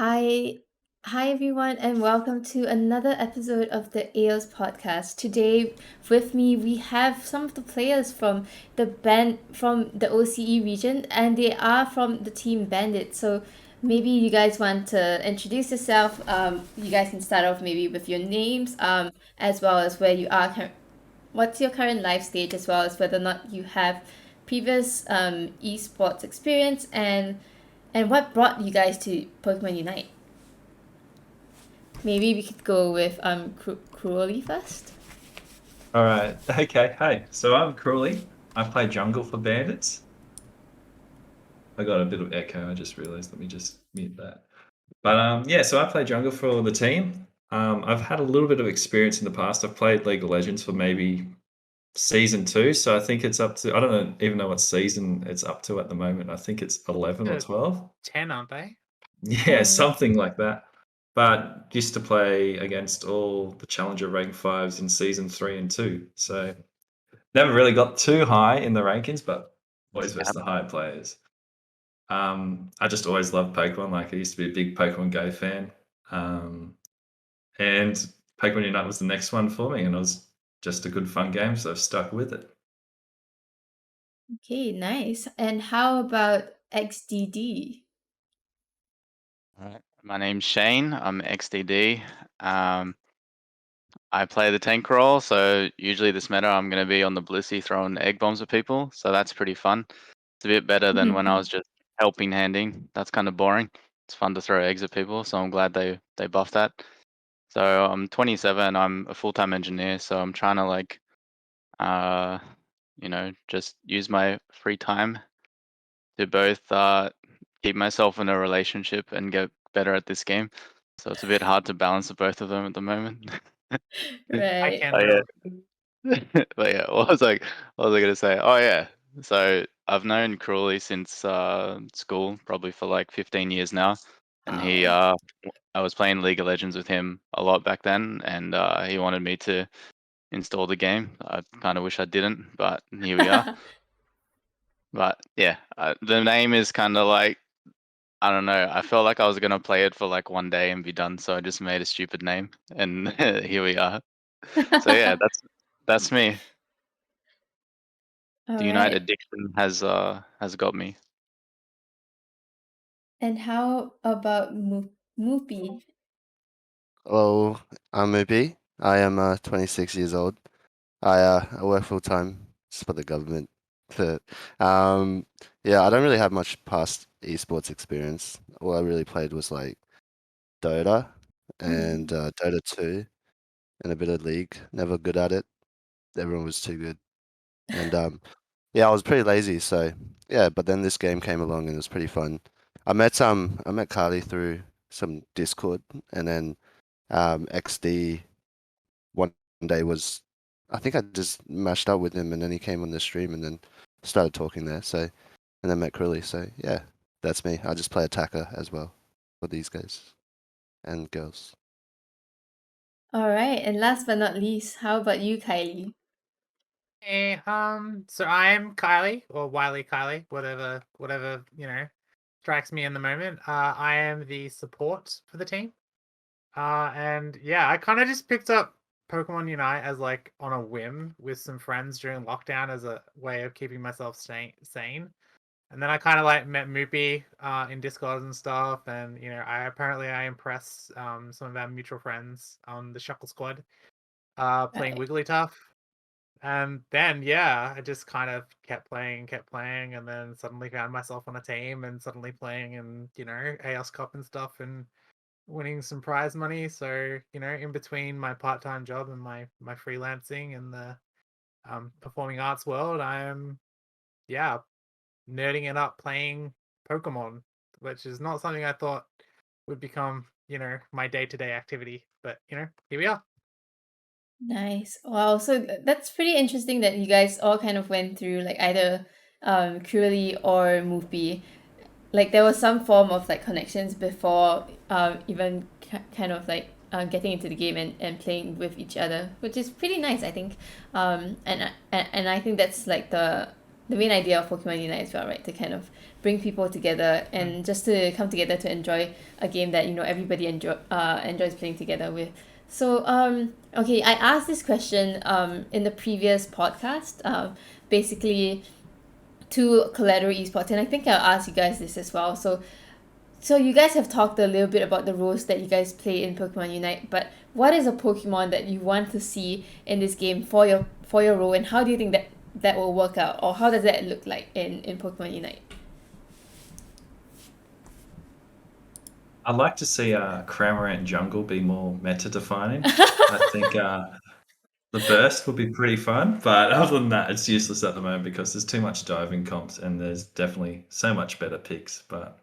Hi, hi everyone, and welcome to another episode of the Aeos podcast. Today, with me, we have some of the players from the OCE region, and they are from the team Bandits. So maybe you guys want to introduce yourself. You guys can start off maybe with your names, as well as where you are. What's your current life stage, as well as whether or not you have previous esports experience and what brought you guys to Pokemon Unite? Maybe we could go with Cruelly first. All right. Okay. Hey, so I'm Crawley. I play jungle for Bandits. I got a bit of echo. I just realized. Let me just mute that. But yeah. So I play jungle for the team. I've had a little bit of experience in the past. I've played League of Legends for maybe season 2. So I think it's up to. I don't even know what season it's up to at the moment. I think it's 11 or Uh, 12. 10, aren't they? Yeah, something like that. But used to play against all the Challenger rank 5s in season 3 and 2. So never really got too high in the rankings, but always versus Yep. the high players. I just always loved Pokemon. Like I used to be a big Pokemon Go fan, and Pokemon Unite was the next one for me, and it was just a good fun game, so I've stuck with it. Okay, nice. And how about XDD? All right. My name's Shane. I'm XDD. I play the tank role, so usually this meta I'm going to be on the Blissey throwing egg bombs at people, so that's pretty fun. It's a bit better than when I was just helping handing. That's kind of boring. It's fun to throw eggs at people, so I'm glad they buffed that. So I'm 27. I'm a full-time engineer, so I'm trying to uh, just use my free time to both keep myself in a relationship and get better at this game. So it's a bit hard to balance the both of them at the moment. I Right. can Oh relate. yeah. But yeah, what was I gonna say? Oh yeah. So I've known Crawley since school, probably for like 15 years now. And Wow. I was playing League of Legends with him a lot back then, and he wanted me to install the game. I kind of wish I didn't, but here we are. But yeah, the name is kind of like, I don't know. I felt like I was gonna play it for like one day and be done, so I just made a stupid name, and here we are. So yeah, that's me. All The Unite right. addiction has got me. And how about Moopy? Hello, I'm Ubi. I am 26 years old. I work full time just for the government. But, yeah, I don't really have much past esports experience. All I really played was like Dota and Dota 2 and a bit of League. Never good at it. Everyone was too good. And yeah, I was pretty lazy, so yeah, but then this game came along and it was pretty fun. I met Carly through some Discord, and then XD one day was, I think I just mashed up with him, and then he came on the stream and then started talking there. So, and then met Crilly. So yeah, that's me. I just play attacker as well for these guys and girls. All right. And last but not least, how about you, Kylie? Hey, so I'm Kylie, or Wiley Kylie, whatever, strikes me in the moment. I am the support for the team. And yeah, I kind of just picked up Pokemon Unite as like on a whim with some friends during lockdown as a way of keeping myself sane. And then I kind of like met Moopy in Discord and stuff, and I impressed some of our mutual friends on the Shuckle Squad playing Right. Wigglytuff. And then yeah, I just kind of kept playing, and then suddenly found myself on a team and suddenly playing in Aeos Cup and stuff and winning some prize money. So in between my part-time job and my freelancing and the performing arts world, I am yeah nerding it up playing Pokemon, which is not something I thought would become, my day-to-day activity. But, here we are. Nice. Wow. So that's pretty interesting that you guys all kind of went through like either Cruelly or Moopy. Like there was some form of like connections before even kind of like getting into the game and playing with each other, which is pretty nice, I think. And I think that's like the main idea of Pokemon Unite as well, right? To kind of bring people together and just to come together to enjoy a game that everybody enjoys playing together with. So okay, I asked this question in the previous podcast, basically to Collateral Esports, and I think I'll ask you guys this as well. So you guys have talked a little bit about the roles that you guys play in Pokemon Unite, but what is a Pokemon that you want to see in this game for your role, and how do you think that will work out, or how does that look like in Pokemon Unite? I'd like to see Cramorant Jungle be more meta-defining. I think the burst would be pretty fun, but other than that, it's useless at the moment because there's too much diving comps and there's definitely so much better picks. But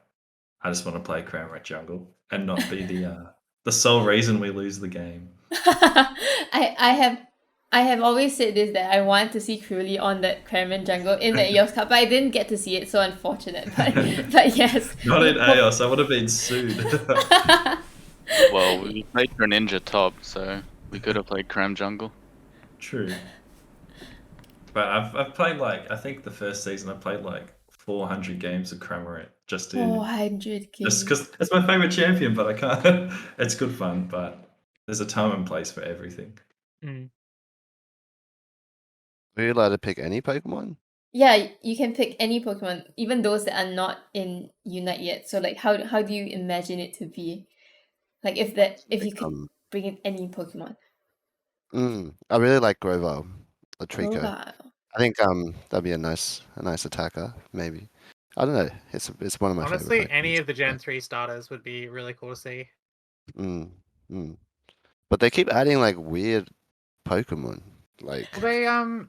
I just want to play Cramorant Jungle and not be the sole reason we lose the game. I have always said this, that I want to see Crowley on that Cramorant Jungle in the Aeos Cup, but I didn't get to see it, so unfortunate. But yes. Not in Aeos, I would have been sued. Well, we played Greninja top, so we could have played Cram Jungle. True. But I've played I think the first season I played 400 games of Cramorant just 400 games. because it's my favorite champion, but I can't. It's good fun, but there's a time and place for everything. Are you allowed to pick any Pokemon? Yeah, you can pick any Pokemon, even those that are not in Unite yet. So how do you imagine it to be? If you could bring in any Pokemon. I really like Grovyle, or Trico. Grovyle. I think that'd be a nice attacker, maybe. I don't know. It's one of my favorite Honestly, Pokemon. any of the Gen 3 starters would be really cool to see. But they keep adding weird Pokemon. They Weird.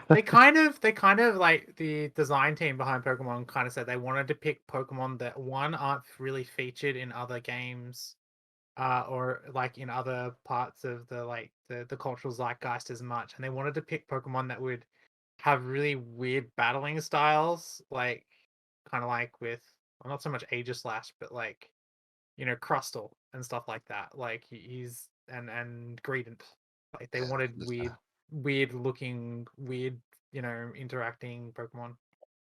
they kind of the design team behind Pokemon kind of said they wanted to pick Pokemon that aren't really featured in other games, or in other parts of the cultural zeitgeist as much, and they wanted to pick Pokemon that would have really weird battling styles, kind of with not so much Aegislash, but Crustle and stuff like that. He's and Greedent. They wanted weird looking, interacting Pokemon.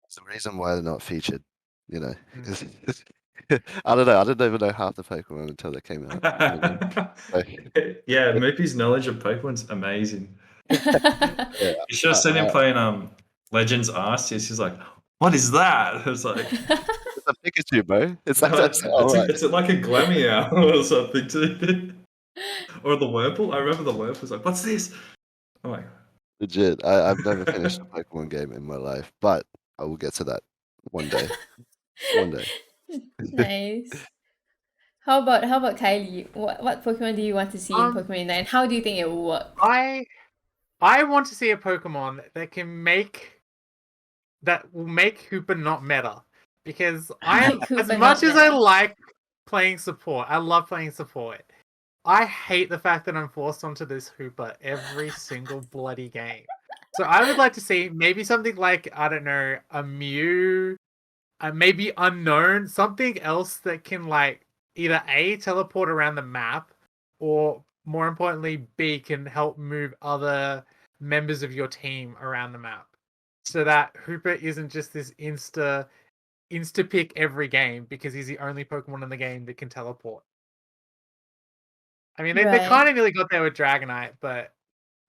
It's the reason why they're not featured, I don't know. I didn't even know half the Pokemon until they came out. Yeah, Moopy's knowledge of Pokemon's amazing. Yeah, You should have seen him playing Legends Arceus. He's like, what is that? It's like it's a Pikachu, bro. It's like it's like a Glameow or something too. Or the Wurmple. I remember the Wurmple was like, what's this? I'm like, legit. I've never finished a Pokemon game in my life, but I will get to that one day. One day. Nice. How about Kylie? What Pokemon do you want to see in Pokemon Unite, and how do you think it will work? I want to see a Pokemon that will make Hooper not meta, because as much as I like playing support, I love playing support. I hate the fact that I'm forced onto this Hooper every single bloody game. So I would like to see maybe something I don't know, a Mew, maybe Unknown, something else that can either A, teleport around the map, or more importantly, B, can help move other members of your team around the map. So that Hooper isn't just this insta pick every game because he's the only Pokemon in the game that can teleport. I mean, they kind of nearly got there with Dragonite, but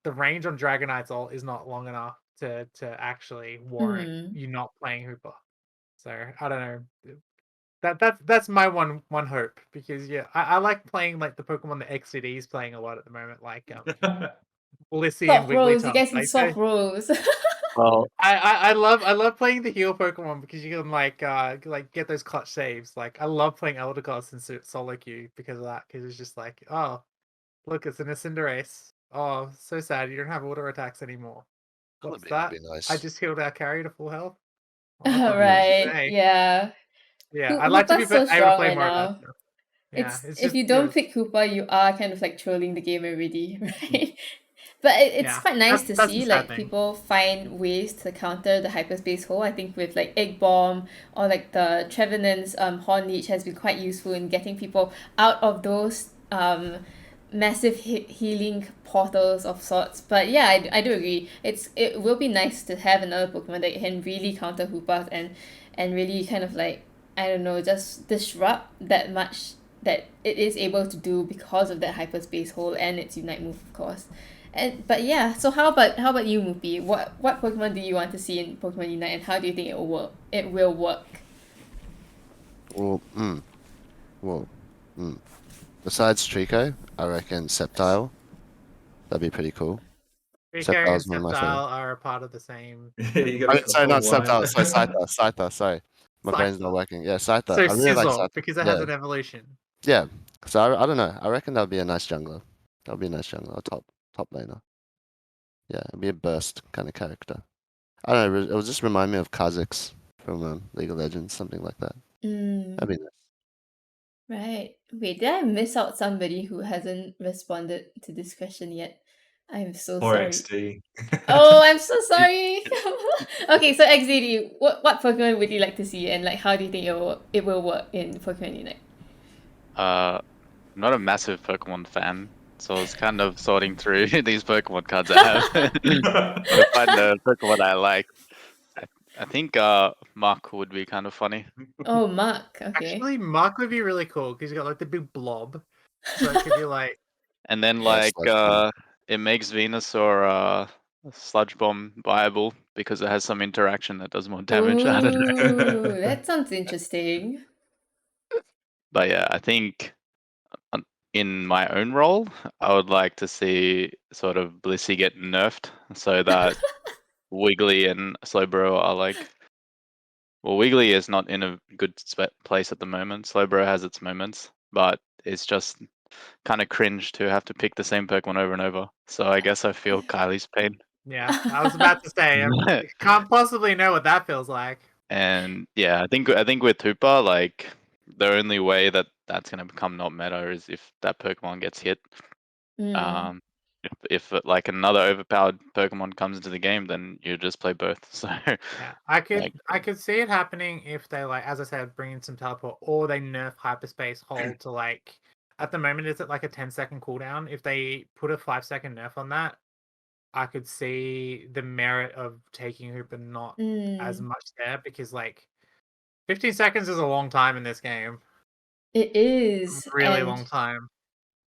the range on Dragonite is not long enough to actually warrant you not playing Hooper. So I don't know. That's my one hope, because I like playing the Pokemon that XCD is playing a lot at the moment, Blissey and Wigglytuff. You guys need soft rolls. Well, I love playing the heal Pokemon because you can get those clutch saves. I love playing Eldegoss and Solo Q because of that. Because it's just oh, look, it's an Cinderace. Oh, so sad you don't have auto attacks anymore. What's that? Nice. I just healed our carry to full health. Right. Yeah. Yeah, I'd like to be able to play more of that. Yeah, if you don't pick Hooper, you are kind of trolling the game already, right? But it's quite nice to see people find ways to counter the hyperspace hole. I think with Egg Bomb or the Trevenant's Horn Leech has been quite useful in getting people out of those massive healing portals of sorts. But yeah, I do agree. It will be nice to have another Pokemon that can really counter Hoopas and really kind of like, I don't know, just disrupt that much that it is able to do because of that hyperspace hole and its Unite move, of course. But yeah, so how about you, Mupi? What Pokemon do you want to see in Pokemon Unite, and how do you think it will work? It will work. Well, besides Trico, I reckon Sceptile. That'd be pretty cool. Rico and Sceptile's one of my favorite. Sceptile are a part of the same. You I got mean, sorry, not Sceptile. line. Sorry, Scyther. Sorry, my brain's not Scyther. working. Yeah, Scyther. So I really like Sizzle, Scyther. because it Yeah, has an evolution. yeah. So I don't know. I reckon that'd be a nice jungler. That'd be a nice jungler, a top laner. Yeah, it'd be a burst kind of character. I don't know. It will just remind me of Kha'Zix from League of Legends, something like that. That'd be nice. Right. Wait, did I miss out somebody who hasn't responded to this question yet? I'm so Or sorry. XD. Oh, I'm so sorry. Okay, so XZD, what Pokemon would you like to see, and like how do you think it will work in Pokemon Unite? I'm not a massive Pokemon fan, so I was kind of sorting through these Pokemon cards I have to find the Pokemon I like. I think Mark would be kind of funny. Oh, Mark. Okay. Actually, Mark would be really cool because he's got like the big blob. So it could be like, And then Yeah, like Sludge Bomb. it makes Venusaur Sludge Bomb viable because it has some interaction that does more damage. I don't know. Ooh, that sounds interesting. But yeah, I think in my own role, I would like to see sort of Blissey get nerfed so that Wiggly and Slowbro are like. Well, Wiggly is not in a good place at the moment. Slowbro has its moments, but it's just kind of cringe to have to pick the same Pokemon over and over. So I guess I feel Kylie's pain. yeah, I was about to say, I can't possibly know what that feels like. And yeah, I think with Hoopa, like the only way that that's gonna become not meta is if that Pokemon gets hit. Mm. If like another overpowered Pokemon comes into the game, then you just play both. So Yeah, I could see it happening if they, like, as I said, bring in some teleport, or they nerf hyperspace hold to, like, at the moment is it like a 10-second cooldown? If they put a 5-second nerf on that, I could see the merit of taking Hooper not as much there, because like 15 seconds is a long time in this game. It is. Really long time.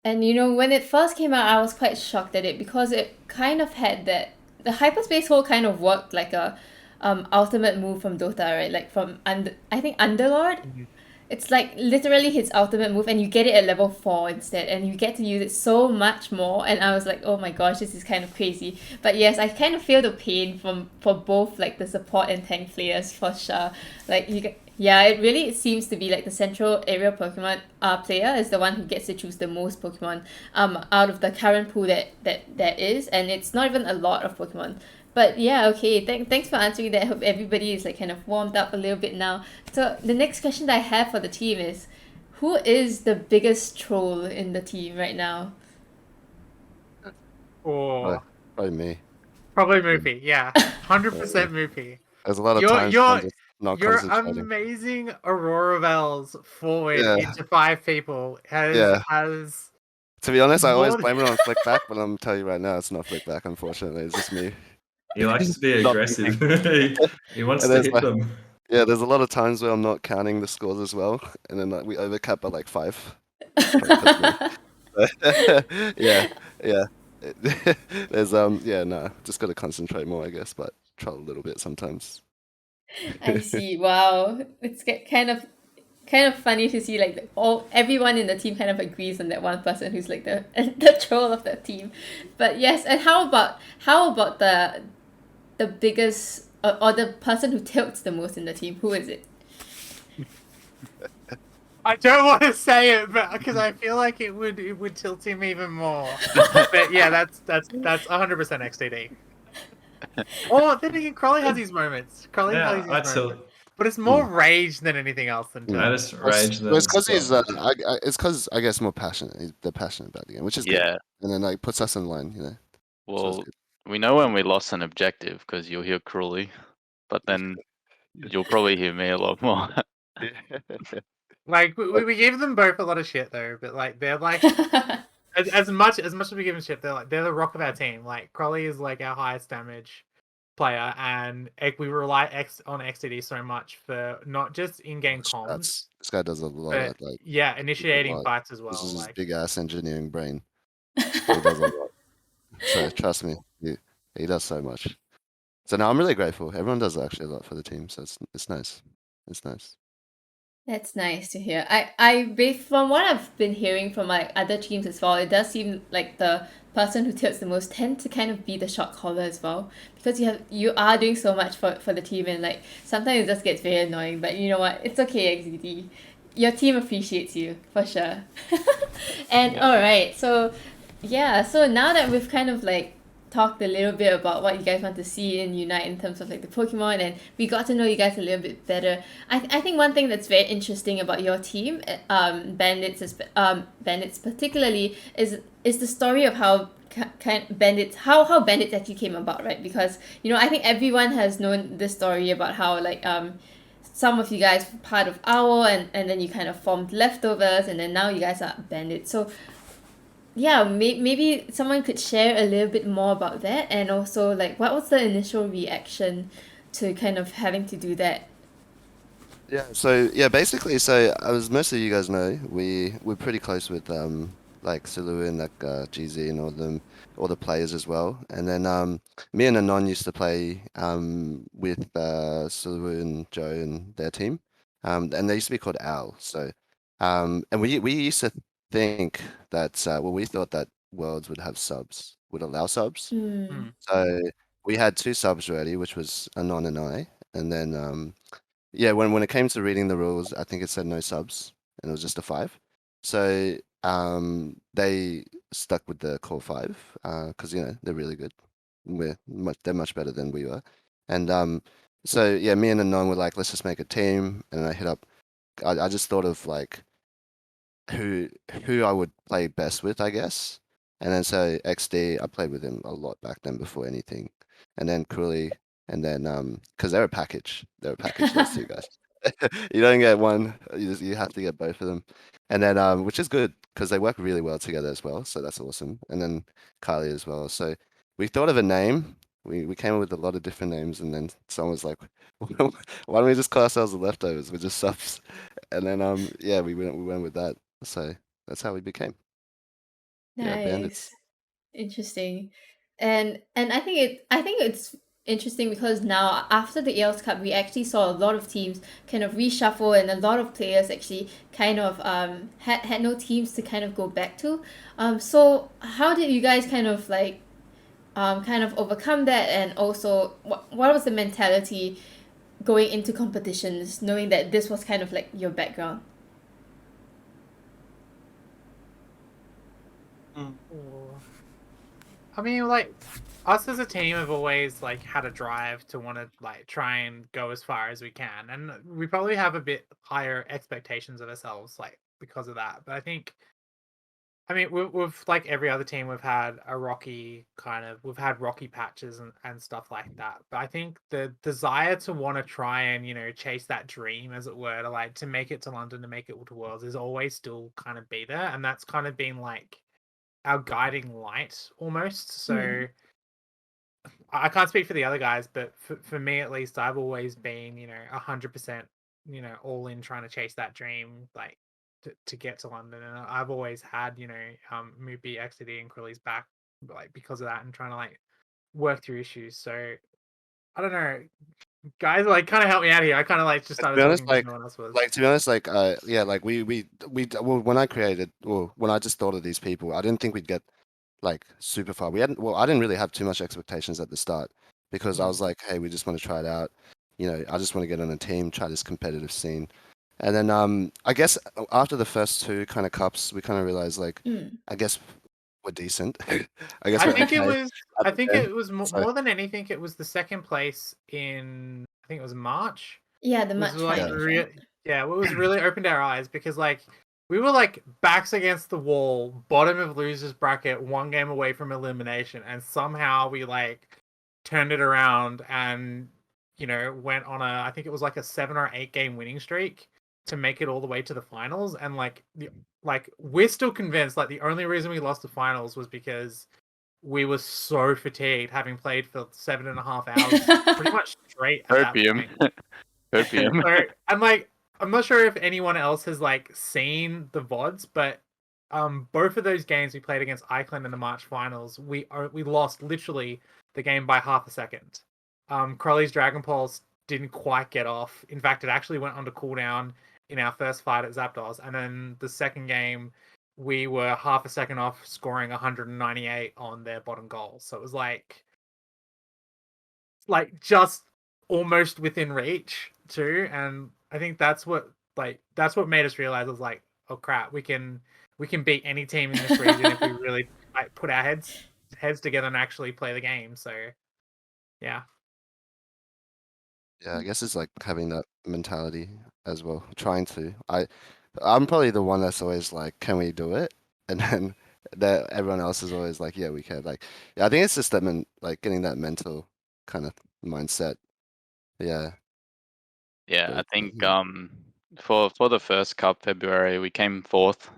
And you know, when it first came out, I was quite shocked at it because it kind of had that the hyperspace hole kind of worked like a ultimate move from Dota, right? Like from I think Underlord. Mhm. It's like literally his ultimate move, and you get it at level 4 instead, and you get to use it so much more. And I was like, oh my gosh, this is kind of crazy. But yes, I kind of feel the pain for both like the support and tank players for sure. Like yeah, it really seems to be like the central area Pokemon player is the one who gets to choose the most Pokemon out of the current pool that is, and it's not even a lot of Pokemon. But yeah, okay, thanks for answering that. I hope everybody is like kind of warmed up a little bit now. So the next question that I have for the team is, who is the biggest troll in the team right now? Or Probably me. probably Moopy, yeah. 100% Moopy. There's a lot of You're- times you're- I'm just not Your concentrating. amazing Aurora Bells forward Yeah. into 5 people has To be honest, I always Lord- blame it on Flickback, but I'm telling you right now, it's not Flickback, unfortunately. It's just me. He likes to be Not aggressive. he wants And to there's hit like- them. Yeah, there's a lot of times where I'm not counting the scores as well, and then like, we overcap by like 5. yeah. There's just gotta concentrate more, I guess, but troll a little bit sometimes. I see. Wow, it's kind of funny to see like everyone in the team kind of agrees on that one person who's like the the troll of the team. But yes, and how about the biggest or the person who tilts the most in the team? Who is it? I don't want to say it, but because I feel like it would tilt him even more. But yeah, that's 100% XDD. Oh, then again, Crowley has these moments. Crowley has Yeah, these I'd still. moments. But it's more rage than anything else than Mm. I tilt. just rage them. Well, it's because he's it's because I guess more passionate. They're passionate about the game, which is good. Yeah. And then like puts us in line, you know. So it's Well, good. we know when we lost an objective because you'll hear Cruelly, but then you'll probably hear me a lot more. Like we gave them both a lot of shit though, but like they're like as much as we give them shit, they're the rock of our team. Like Crowley is like our highest damage player, and we rely on XTD so much for not just in-game comms, This guy does a lot but of like yeah, initiating lot. fights as This well. is his Like big ass engineering brain. He does a lot. So trust me, he does so much. So now I'm really grateful. Everyone does actually a lot for the team, so it's nice. It's nice. That's nice to hear. Based from what I've been hearing from like other teams as well, it does seem like the person who tilts the most tend to kind of be the shot caller as well, because you are doing so much for the team, and like sometimes it just gets very annoying. But you know what? It's okay, XZD. Your team appreciates you for sure. And Yeah. all right, so yeah, so now that we've kind of like talked a little bit about what you guys want to see in Unite in terms of like the Pokemon, and we got to know you guys a little bit better. I think one thing that's very interesting about your team, Bandits particularly, is the story of how how Bandits actually came about, right? Because you know I think everyone has known this story about how like some of you guys were part of OWL, and then you kind of formed Leftovers, and then now you guys are Bandits. So yeah, maybe someone could share a little bit more about that, and also like what was the initial reaction to kind of having to do that. Yeah, so yeah, basically, so as most of you guys know, we're pretty close with like Sulu and like GZ and all the players as well. And then me and Anon used to play with Sulu and Joe and their team. And they used to be called Owl. So and we used to think that well, we thought that Worlds would have subs, would allow subs. Hmm. So we had two subs already, which was Anon and I. And then yeah, when it came to reading the rules, I think it said no subs, and it was just a 5. So they stuck with the core 5 because you know they're really good. They're much better than we were, and so yeah, me and Anon were like, let's just make a team, and I hit up. I just thought of like who I would play best with, I guess. And then so XD, I played with him a lot back then before anything. And then Cooley, and then because they're a package. They're a package, those two guys. You don't get one, you have to get both of them. And then which is good because they work really well together as well. So that's awesome. And then Kylie as well. So we thought of a name. We came up with a lot of different names, and then someone was like, why don't we just call ourselves the Leftovers? We're just subs. And then yeah, we went with that. So that's how we became. Yeah, Bandits. Nice. Interesting. And I think it's interesting because now after the Aeos Cup we actually saw a lot of teams kind of reshuffle, and a lot of players actually kind of had no teams to kind of go back to. So how did you guys kind of like kind of overcome that, and also what was the mentality going into competitions knowing that this was kind of like your background? I mean, like us as a team have always like had a drive to want to like try and go as far as we can, and we probably have a bit higher expectations of ourselves, like because of that. But I think, I mean, we've like every other team, we've had we've had rocky patches and stuff like that. But I think the desire to want to try and chase that dream, as it were, to like to make it to London, to make it to Worlds, is always still kind of be there, and that's kind of been like our guiding light almost. So I can't speak for the other guys, but for me at least, I've always been 100% all in trying to chase that dream, like to get to London, and I've always had Moopy, XD, and Krilly's back, like because of that, and trying to like work through issues. So I don't know, guys, like kind of help me out here. I kind of like just To started be honest, talking when no one else was. to be honest, like yeah, like well, when I created, well, when I just thought of these people, I didn't think we'd get like super far. I didn't really have too much expectations at the start because I was like, hey, we just want to try it out. I just want to get on a team, try this competitive scene. And then I guess after the first two kind of cups, we kind of realized like, I guess we're decent. I guess I we're think it okay was. at I the think game. it was So more than anything. It was the second place in. I think it was March. Yeah, the Was March like finals, right? yeah, it was really opened our eyes because like we were like backs against the wall, bottom of losers bracket, one game away from elimination, and somehow we like turned it around and went on I think it was like a 7 or 8 game winning streak, to make it all the way to the finals, and we're still convinced like the only reason we lost the finals was because we were so fatigued, having played for 7.5 hours pretty much straight at that Opium. point. Opium. So I'm not sure if anyone else has like seen the VODs, but both of those games we played against Iceland in the March finals, we lost literally the game by half a second. Crowley's Dragon Pulse didn't quite get off. In fact, it actually went under cooldown in our first fight at Zapdos, and then the second game we were half a second off scoring 198 on their bottom goal. So it was like just almost within reach too, and I think that's what made us realize was like, oh crap, we can beat any team in this region if we really like put our heads together and actually play the game. So yeah. Yeah, I guess it's like having that mentality as well. Trying to. I'm probably the one that's always like, can we do it? And then everyone else is always like, yeah, we can. Like, yeah, I think it's just that like getting that mental kind of mindset. Yeah. Yeah, But, I think yeah. for the first cup February we came fourth,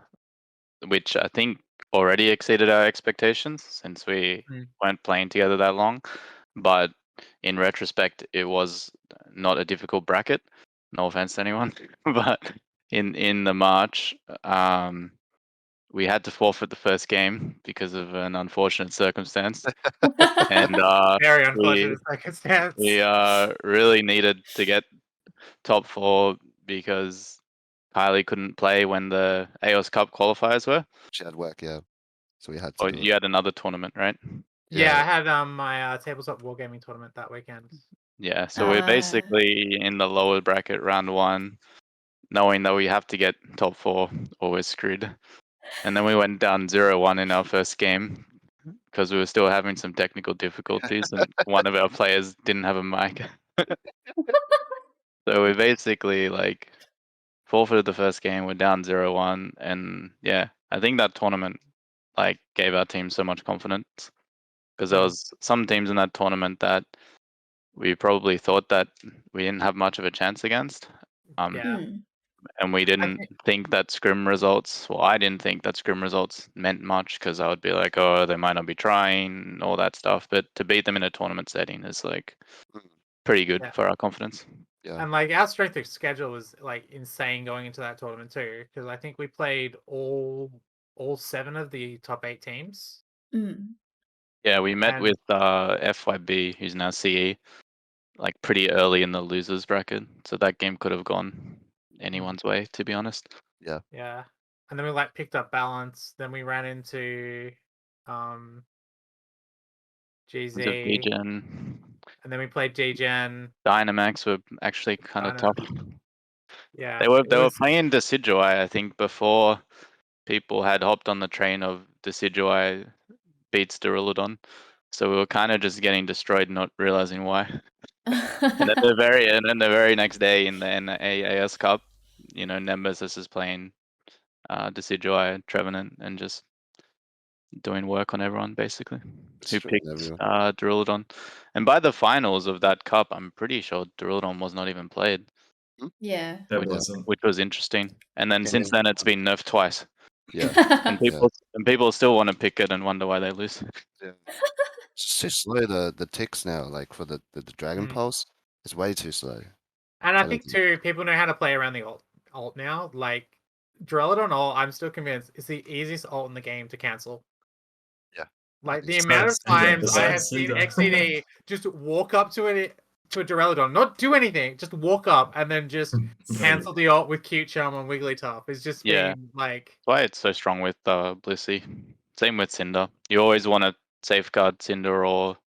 which I think already exceeded our expectations since we weren't playing together that long. But in retrospect, it was not a difficult bracket. No offense to anyone, but in the March, we had to forfeit the first game because of an unfortunate circumstance, and Very we unfortunate circumstance. really needed to get top 4 because Kylie couldn't play when the Aeos Cup qualifiers were. She had work, yeah. So we had to Oh, do it. you had another tournament, right? Yeah, I had my tabletop wargaming tournament that weekend. Yeah, so we're basically in the lower bracket round 1, knowing that we have to get top 4 or we're screwed. And then we went down 0-1 in our first game because we were still having some technical difficulties and one of our players didn't have a mic. So we basically like forfeited the first game, we're down 0-1, and yeah, I think that tournament like gave our team so much confidence because there was some teams in that tournament that we probably thought that we didn't have much of a chance against. And we didn't think that scrim results, well, I didn't think that scrim results meant much because I would be like, oh, they might not be trying, all that stuff. But to beat them in a tournament setting is like pretty good for our confidence. Yeah. And like our strength of schedule was like insane going into that tournament too, because I think we played all 7 of the top 8 teams. Yeah, we met with FYB, who's now CE, like pretty early in the losers bracket, so that game could have gone anyone's way, to be honest. Yeah. Yeah, and then we like picked up balance. Then we ran into GZ, and then we played G-Gen. Dynamax were actually kind of tough. Yeah, they were playing Decidueye, I think, before people had hopped on the train of Decidueye beats Duraludon. So we were kind of just getting destroyed, not realizing why. And then the very next day in the NAAS Cup, you know, Nemesis is playing Decidueye, Trevenant, and just doing work on everyone basically. Who picked Duraludon. And by the finals of that cup, I'm pretty sure Duraludon was not even played. Yeah. Which was interesting. And then since then it's been nerfed twice. Yeah. And people still want to pick it and wonder why they lose. Yeah. It's too slow the ticks now, like for the Dragon Pulse. It's way too slow. And I think too, people know how to play around the alt now. Like Duraludon ult, I'm still convinced it's the easiest ult in the game to cancel. Yeah. Like the amount of times I have seen XCD just walk up to a Duraludon, not do anything, just walk up and then just cancel the ult with Cute Charm on Wigglytuff. It's just been like. That's why it's so strong with Blissey. Same with Cinder. You always want to safeguard Cinder or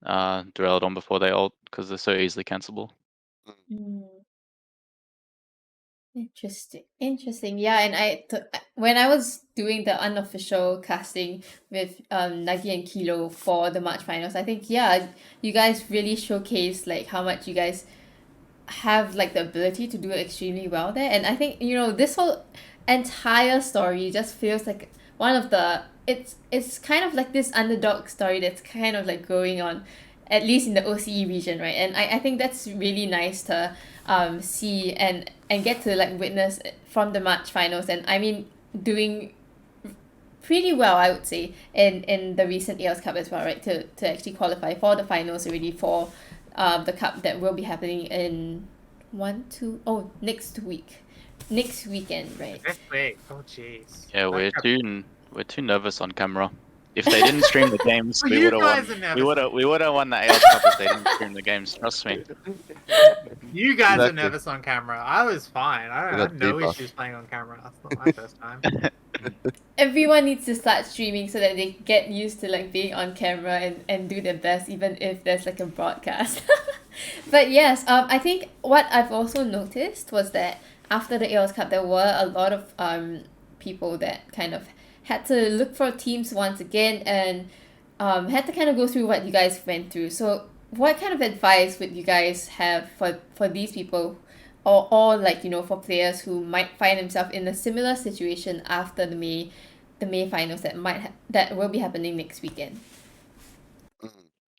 Duraludon before they ult because they're so easily cancelable. Interesting. Yeah, and when I was doing the unofficial casting with Nagi and Kilo for the March finals, I think you guys really showcased like how much you guys have like the ability to do extremely well there. And I think this whole entire story just feels like one of the it's kind of like this underdog story that's kind of like going on at least in the OCE region, right? And I think that's really nice to see and get to like witness from the March finals. And I mean, doing pretty well, I would say, in the recent Aeos Cup as well, right? To actually qualify for the finals already for the cup that will be happening in next weekend, right? Next week. Oh jeez. Yeah, That cup- we're too nervous on camera. If they didn't stream the games, Well, we you would have guys won. are nervous. We would have won the AOS Cup if they didn't stream the games. Trust me. You guys are Exactly. nervous on camera. I was fine. I got had no debuff. issues playing on camera. That's not my first time. Everyone needs to start streaming so that they get used to like being on camera and do their best even if there's like a broadcast. But yes, I think what I've also noticed was that after the Aeos Cup there were a lot of people that kind of had to look for teams once again and had to kind of go through what you guys went through. So what kind of advice would you guys have for these people or like for players who might find themselves in a similar situation after the May finals that will be happening next weekend?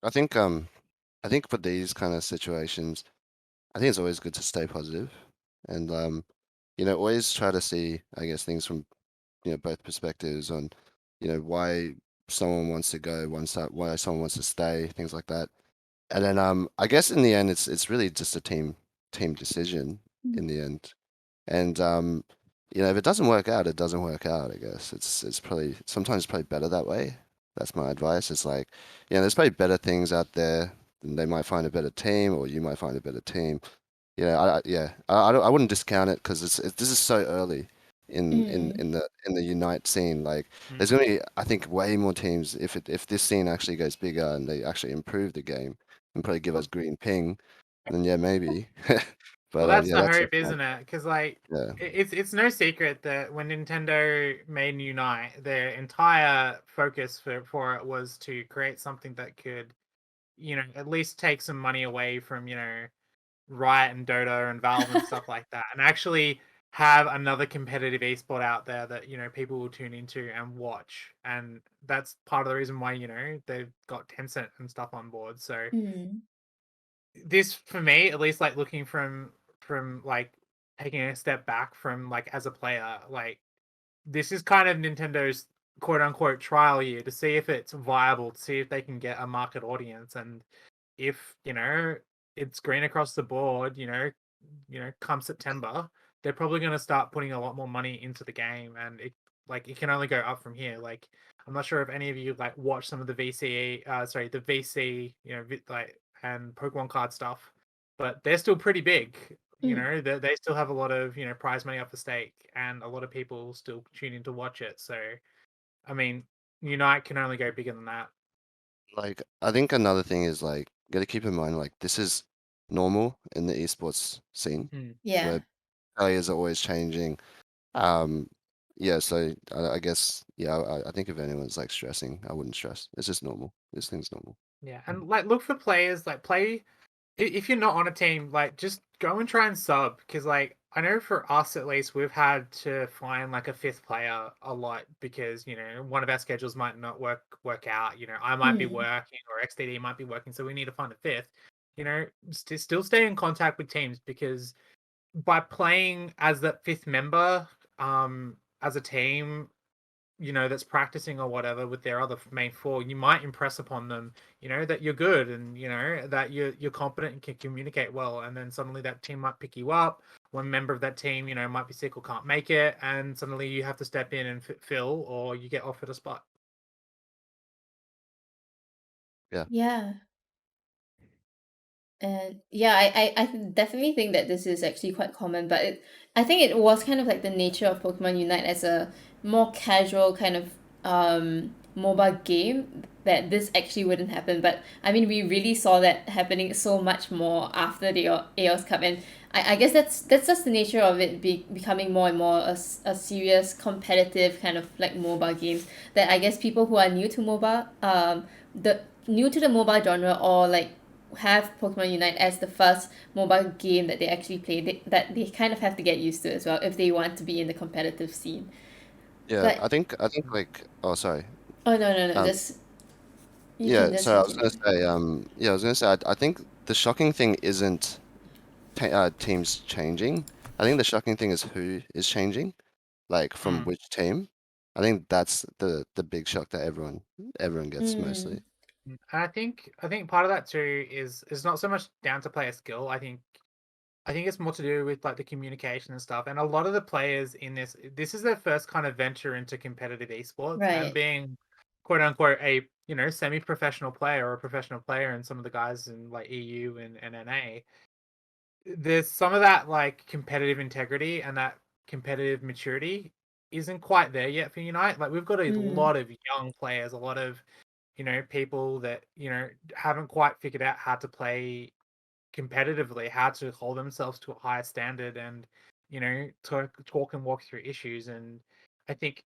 I think for these kind of situations, I think it's always good to stay positive and always try to see, I guess, things from both perspectives on why someone wants to go, why someone wants to stay, things like that. And then I guess in the end it's really just a team decision in the end. And if it doesn't work out, it doesn't work out, I guess. It's probably sometimes better that way. That's my advice. It's like, there's probably better things out there, and they might find a better team, or you might find a better team. I wouldn't discount it because this is so early in the Unite scene. Like, there's gonna be, I think, way more teams if this scene actually goes bigger and they actually improve the game and probably give us green ping, then yeah, maybe. Well, But that's yeah, the that's hope, it. isn't it? Because like, Yeah. it's no secret that when Nintendo made Unite, their entire focus for it was to create something that could, at least take some money away from Riot and Dota and Valve and stuff like that, and actually have another competitive esport out there that people will tune into and watch. And that's part of the reason why they've got Tencent and stuff on board. So this, for me at least, like looking from like taking a step back from like as a player, like this is kind of Nintendo's quote unquote trial year to see if it's viable, to see if they can get a market audience. And if it's green across the board, come September, they're probably going to start putting a lot more money into the game, and it can only go up from here. Like, I'm not sure if any of you like watch some of the VC, the VC, and Pokemon card stuff, but they're still pretty big. They still have a lot of prize money up the stake, and a lot of people still tune in to watch it. So, I mean, Unite can only go bigger than that. Like, I think another thing is like, got to keep in mind, like, this is normal in the esports scene Yeah. where players are always changing. Yeah, so I guess, I think if anyone's like stressing, I wouldn't stress. It's just normal. This thing's normal. Yeah, and like look for players, like play if you're not on a team, like just go and try and sub, because like I know for us at least, we've had to find like a fifth player a lot because one of our schedules might not work out. I might be working or XDD might be working, so we need to find a fifth. Still stay in contact with teams, because by playing as that fifth member, as a team, that's practicing or whatever with their other main four, you might impress upon them, that you're good, and that you're competent and can communicate well, and then suddenly that team might pick you up. One member of that team, might be sick or can't make it, and suddenly you have to step in and fill, or you get offered a spot. Yeah. And yeah, I definitely think that this is actually quite common, but I think it was kind of like the nature of Pokemon Unite as a more casual kind of mobile game that this actually wouldn't happen. But I mean, we really saw that happening so much more after the Aeos Cup, and I guess that's just the nature of it becoming more and more a serious competitive kind of like mobile games that I guess people who are new to mobile the mobile genre, or like have Pokemon Unite as the first mobile game that they actually play, that they kind of have to get used to as well if they want to be in the competitive scene. Yeah, But I think like, oh, sorry. no, Um, just You can Yeah, just so I was gonna continue. say, I was gonna say, I think the shocking thing isn't teams changing. I think the shocking thing is who is changing, like from Mm. which team. I think that's the big shock that everyone gets mostly. And I think part of that too is not so much down to player skill. I think it's more to do with like the communication and stuff. And a lot of the players in this is their first kind of venture into competitive esports and Right. being quote unquote a semi-professional player or a professional player, and some of the guys in like EU and NA. There's some of that like competitive integrity and that competitive maturity isn't quite there yet for Unite. Like we've got a Mm. lot of young players, a lot of people that haven't quite figured out how to play competitively, how to hold themselves to a higher standard, and talk and walk through issues. And I think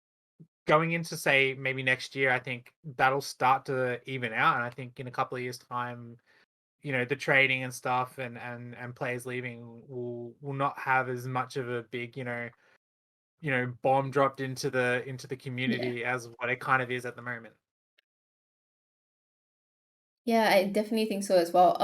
going into say maybe next year, I think that'll start to even out. And I think in a couple of years' time, the trading and stuff and players leaving will not have as much of a big bomb dropped into the Yeah. community as what it kind of is at the moment. Yeah, I definitely think so as well.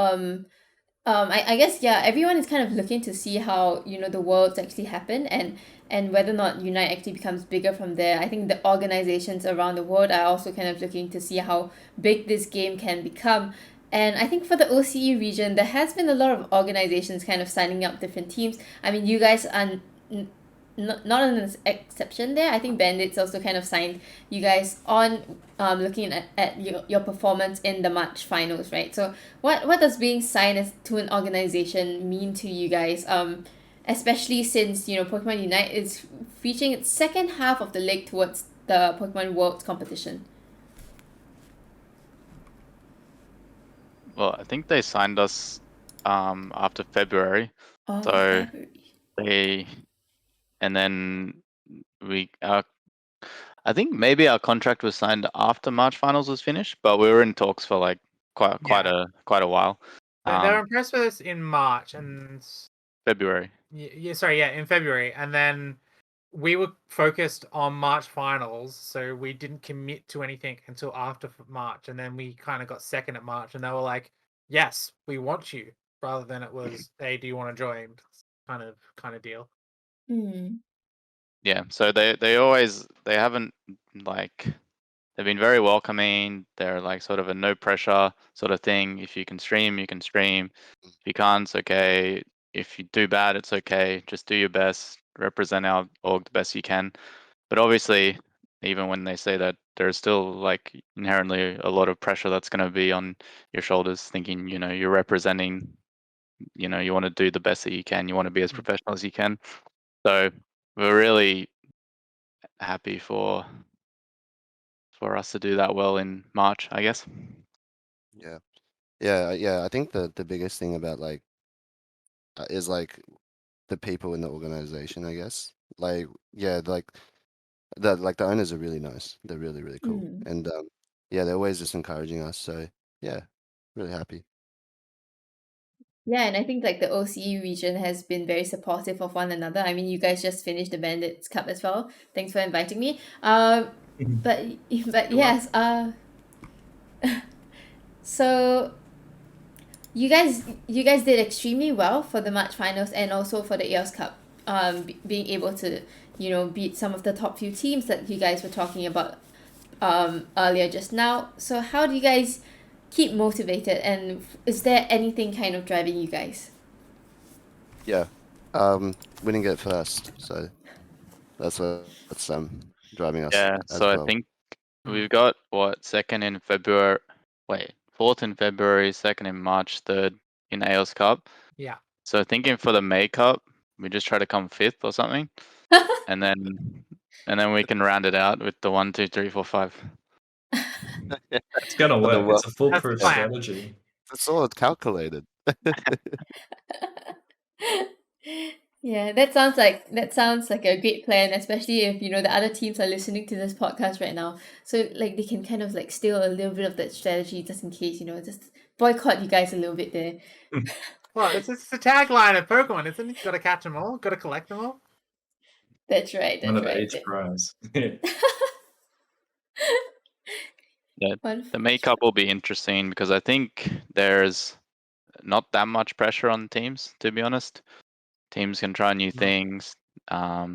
I guess yeah, everyone is kind of looking to see how the worlds actually happen, and whether or not Unite actually becomes bigger from there. I think the organizations around the world are also kind of looking to see how big this game can become. And I think for the OCE region, there has been a lot of organizations kind of signing up different teams. I mean, you guys are not an exception there. I think Bandits also kind of signed you guys on looking at your performance in the March finals, right? So what does being signed as to an organization mean to you guys? Especially since Pokemon Unite is reaching its second half of the leg towards the Pokemon Worlds competition. Well, I think they signed us after February. Oh, So February. and then I think maybe our contract was signed after March finals was finished, but we were in talks for like quite a while. They were impressed with us in March and February. in February, and then we were focused on March finals, so we didn't commit to anything until after March, and then we kind of got second at March, and they were like, "Yes, we want you," rather than it was, "Hey, do you want to join?" kind of deal. Yeah, so they haven't like they've been very welcoming. They're like sort of a no pressure sort of thing. If you can stream, you can stream. If you can't, it's okay. If you do bad, it's okay. Just do your best, represent our org the best you can. But obviously, even when they say that, there's still like inherently a lot of pressure that's going to be on your shoulders, thinking you're representing. You want to do the best that you can. You want to be as professional as you can. So we're really happy for us to do that well in March, I guess. Yeah. I think the biggest thing about like is like the people in the organization, I guess. Like the owners are really nice. They're really, really cool. And yeah, they're always just encouraging us. So yeah, really happy. Yeah, and I think like the OCE region has been very supportive of one another. I mean, you guys just finished the Bandits Cup as well. Thanks for inviting me. But yes, so you guys did extremely well for the March finals and also for the Aeos Cup. Being able to beat some of the top few teams that you guys were talking about earlier just now. So how do you guys keep motivated, and is there anything kind of driving you guys? Yeah. We didn't get first, so that's what's driving us Yeah, as so I well. think we've got second in February. Wait, fourth in February, second in March, third in Aeos Cup. Yeah. So thinking for the May Cup, we just try to come fifth or something, and then we can round it out with the 1, 2, 3, 4, 5. It's gonna For the work. It's a That's the foolproof plan. strategy. It's all calculated. Yeah, that sounds like a great plan, especially if the other teams are listening to this podcast right now. So like they can kind of like steal a little bit of that strategy just in case, just boycott you guys a little bit there. Well, it's the tagline of Pokemon, isn't it? Got to catch them all. Got to collect them all. That's right. One That's of right. each prize. The makeup will be interesting because I think there's not that much pressure on teams, to be honest. Teams can try new things. A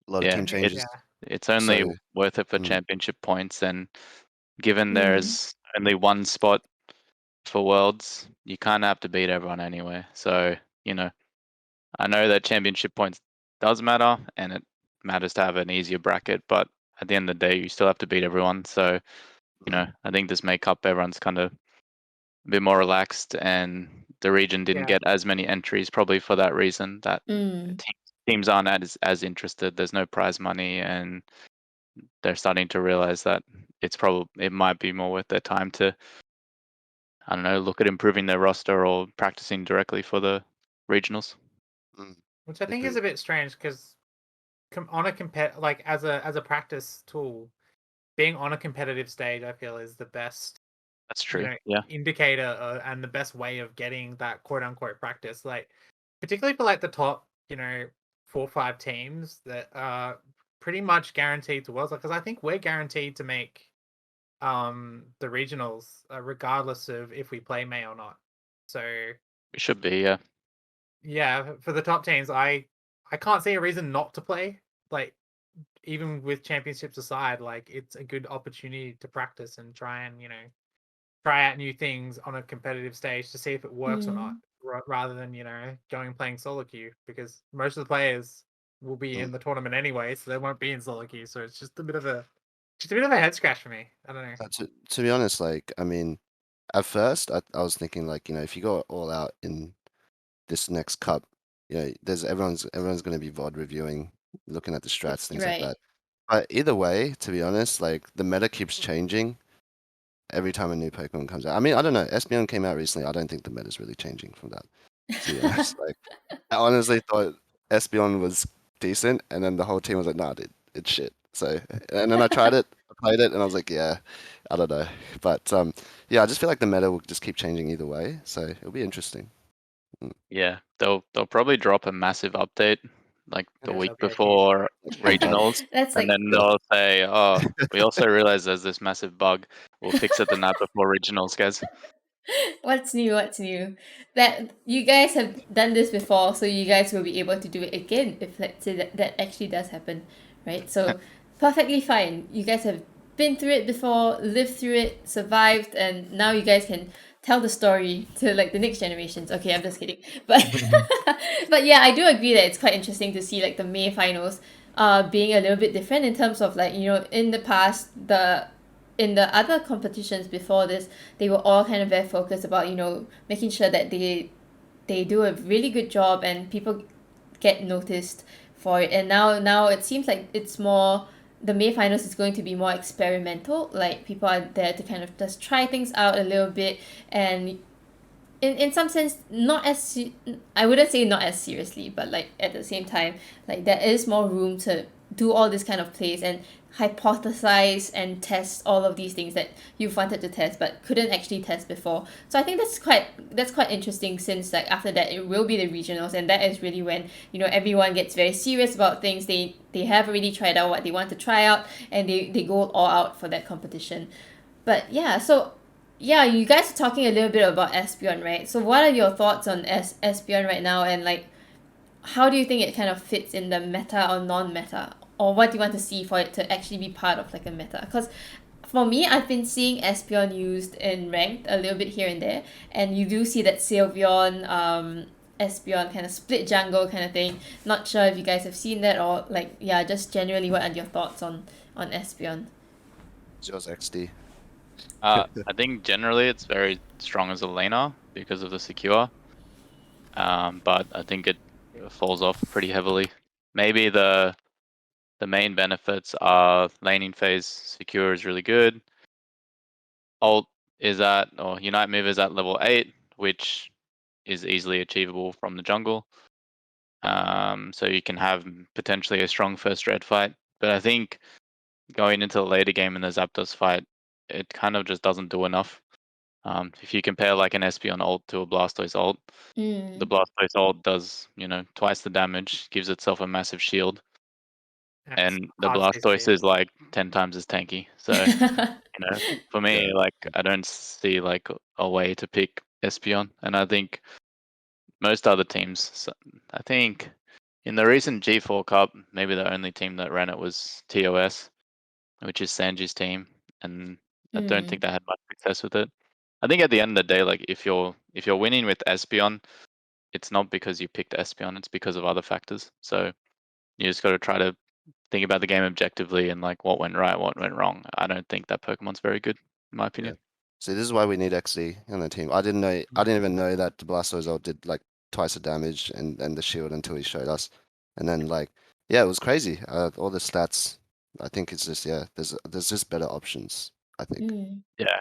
lot of Yeah, team changes. it's only So, worth it for mm. championship points, and given Mm. there's only one spot for Worlds, you kind of have to beat everyone anyway. So, I know that championship points does matter, and it matters to have an easier bracket, but at the end of the day, you still have to beat everyone. So, I think this makeup, everyone's kind of a bit more relaxed, and the region didn't Yeah. get as many entries probably for that reason, that Mm. teams aren't as interested. There's no prize money, and they're starting to realize that it might be more worth their time to, I don't know, look at improving their roster or practicing directly for the regionals. Which I think is Agreed. a bit strange because on a like as a practice tool, being on a competitive stage, I feel is the best That's true. Yeah. indicator and the best way of getting that quote unquote practice. Like particularly for like the top 4 or 5 teams that are pretty much guaranteed to Worlds. Because I think we're guaranteed to make the regionals regardless of if we play May or not. So We should be, yeah. yeah, for the top teams, I can't see a reason not to play. Like even with championships aside, like it's a good opportunity to practice and try and try out new things on a competitive stage to see if it works or not, rather than going and playing solo queue, because most of the players will be in the tournament anyway, so they won't be in solo queue. So it's just a bit of a head scratch for me. I don't know. To be honest, like, I mean, at first, I was thinking, like, if you go all out in this next cup, everyone's going to be VOD reviewing, looking at the strats, things like Right. that. But either way, to be honest, like, the meta keeps changing every time a new Pokemon comes out. I mean, I don't know. Espeon came out recently. I don't think the meta's really changing from that, to be honest. Like, I honestly thought Espeon was decent, and then the whole team was like, nah, dude, it's shit. So, and then I tried it, I played it, and I was like, yeah, I don't know. But yeah, I just feel like the meta will just keep changing either way. So it'll be interesting. Yeah, they'll probably drop a massive update like the Yeah, week that'll be a huge before Big bug. regionals, That's and like, then they'll say, "Oh, we also realized there's this massive bug. We'll fix it the night before regionals, guys." what's new? What's new? That you guys have done this before, so you guys will be able to do it again if, let's say, that actually does happen, right? So perfectly fine. You guys have been through it before, lived through it, survived, and now you guys can tell the story to like the next generations. Okay, I'm just kidding, but but yeah, I do agree that it's quite interesting to see like the May finals being a little bit different in terms of like in the past in the other competitions before this, they were all kind of very focused about making sure that they do a really good job and people get noticed for it. And now it seems like it's more, the May finals is going to be more experimental. Like people are there to kind of just try things out a little bit, and in some sense not as I wouldn't say not as seriously, but like at the same time, like there is more room to do all this kind of plays and hypothesize and test all of these things that you've wanted to test but couldn't actually test before. So I think that's quite interesting, since like after that it will be the regionals, and that is really when everyone gets very serious about things. They have already tried out what they want to try out, and they go all out for that competition. But yeah, so yeah, you guys are talking a little bit about Espeon, right? So what are your thoughts on Espeon right now, and like how do you think it kind of fits in the meta or non-meta? Or what do you want to see for it to actually be part of like a meta? Because for me, I've been seeing Espeon used in ranked a little bit here and there, and you do see that Sylveon, Espeon kind of split jungle kind of thing. Not sure if you guys have seen that, or like yeah, just generally what are your thoughts on Espeon? Yours XD. I think generally it's very strong as a laner because of the secure, but I think it falls off pretty heavily. Maybe the main benefits are laning phase secure is really good. Ult is or Unite move is at level 8, which is easily achievable from the jungle. So you can have potentially a strong first red fight. But I think going into the later game in the Zapdos fight, it kind of just doesn't do enough. If you compare like an Espeon ult to a Blastoise ult, the Blastoise ult does, twice the damage, gives itself a massive shield. and the hard to Blastoise see. is like 10 times as tanky. So for me, Yeah. like I don't see like a way to pick Espeon, and I think most other teams. So I think in the recent G4 Cup, maybe the only team that ran it was TOS, which is Sanji's team, and I don't think they had much success with it. I think at the end of the day, like if you're winning with Espeon, it's not because you picked Espeon, it's because of other factors. So you just got to try to think about the game objectively and like what went right, what went wrong. I don't think that Pokemon's very good, in my opinion. See, this is why we need XD in the team. I didn't even know that the Blastoise ult did like twice the damage and the shield until he showed us. And then like, yeah, it was crazy. All the stats. I think it's just there's just better options. I think. Yeah.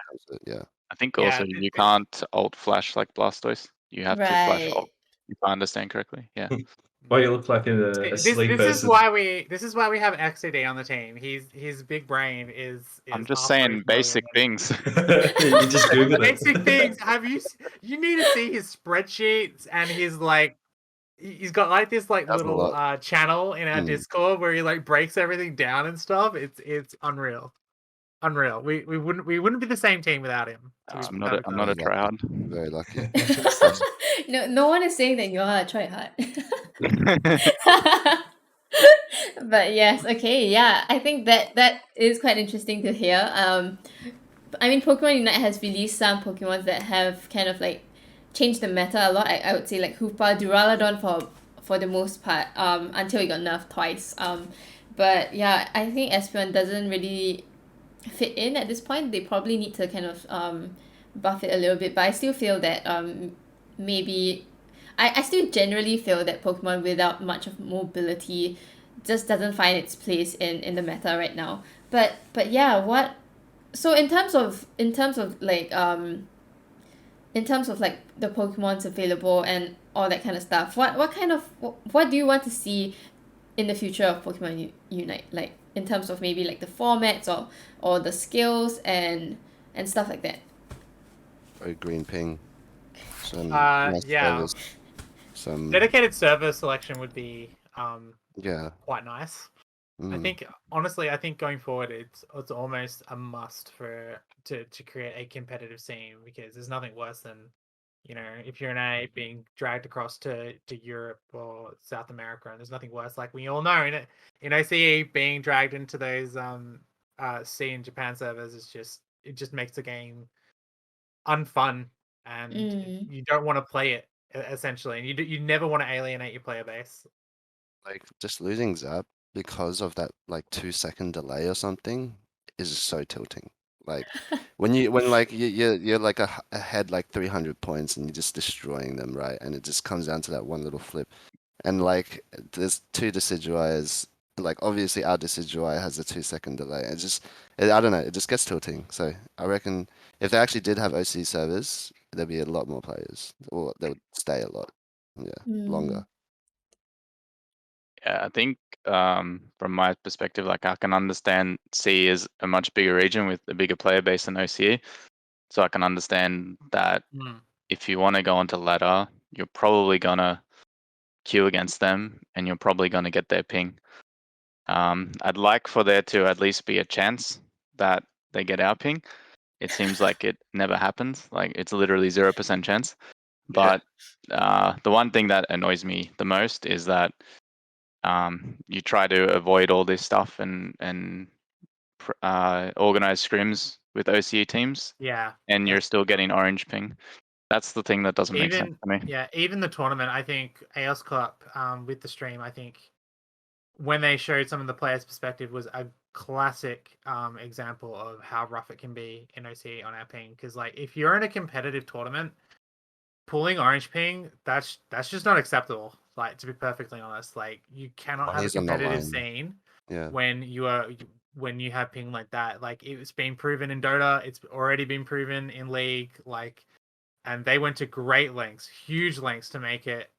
Yeah. I think Yeah, also you can't alt flash like Blastoise. You have to flash Right. alt, if I understand correctly. Yeah. Well, you look like a This sleep is person. why we have XD on the team. His big brain is. I'm just halfway saying basic brilliant. things. You just Googled it. Basic things. You need to see his spreadsheets and his like. He's got like this like That's a little lot. channel in our Discord where he like breaks everything down and stuff. It's unreal. Unreal. We wouldn't be the same team without him. I'm not a lucky. tryhard. Very lucky. No one is saying that you are a tryhard. But yes, okay, yeah, I think that is quite interesting to hear. I mean, Pokemon Unite has released some Pokemon that have kind of like changed the meta a lot. I would say like Hoopa, Duraludon for the most part, until it got nerfed twice. But yeah, I think Espeon doesn't really fit in at this point. They probably need to kind of buff it a little bit. But I still feel that maybe I still generally feel that Pokemon without much of mobility just doesn't find its place in the meta right now. But yeah, what so in terms of like in terms of like the Pokemons available and all that kind of stuff, what kind of what do you want to see in the future of Pokemon Unite, like in terms of maybe like the formats or the skills and stuff like that? Very green ping. Some Yeah. service, some Dedicated server selection would be yeah. quite nice. I think honestly, going forward, it's almost a must to create a competitive scene, because there's nothing worse than, if you're an A being dragged across to Europe or South America, and there's nothing worse. Like we all know in OCE, being dragged into those C and Japan servers it just makes the game unfun, and you don't want to play it essentially, and you never want to alienate your player base. Like just losing Zap because of that like 2-second delay or something is so tilting. Like when like you're like ahead like 300 points and you're just destroying them, right? And it just comes down to that one little flip. And like there's two Decidueyes, like obviously our Decidueye has a 2-second delay. I don't know, it just gets tilting. So I reckon if they actually did have OC servers, there'd be a lot more players, or they would stay a lot, longer. Yeah, I think from my perspective, like I can understand C is a much bigger region with a bigger player base than OCE. So I can understand that if you want to go onto ladder, you're probably gonna queue against them and you're probably gonna get their ping. I'd like for there to at least be a chance that they get our ping. It seems like it never happens. Like it's literally 0% chance. But the one thing that annoys me the most is that you try to avoid all this stuff and organize scrims with OCE teams. Yeah. And you're still getting orange ping. That's the thing that doesn't make sense to me. Yeah, even the tournament, I think Aeos Cup with the stream, I think when they showed some of the players' perspective was a classic example of how rough it can be in OCE on our ping. Because like if you're in a competitive tournament, pulling orange ping, that's just not acceptable. Like to be perfectly honest, like you cannot have a competitive scene when you have ping like that. Like it's been proven in Dota, it's already been proven in League, like, and they went to great lengths, huge lengths to make it,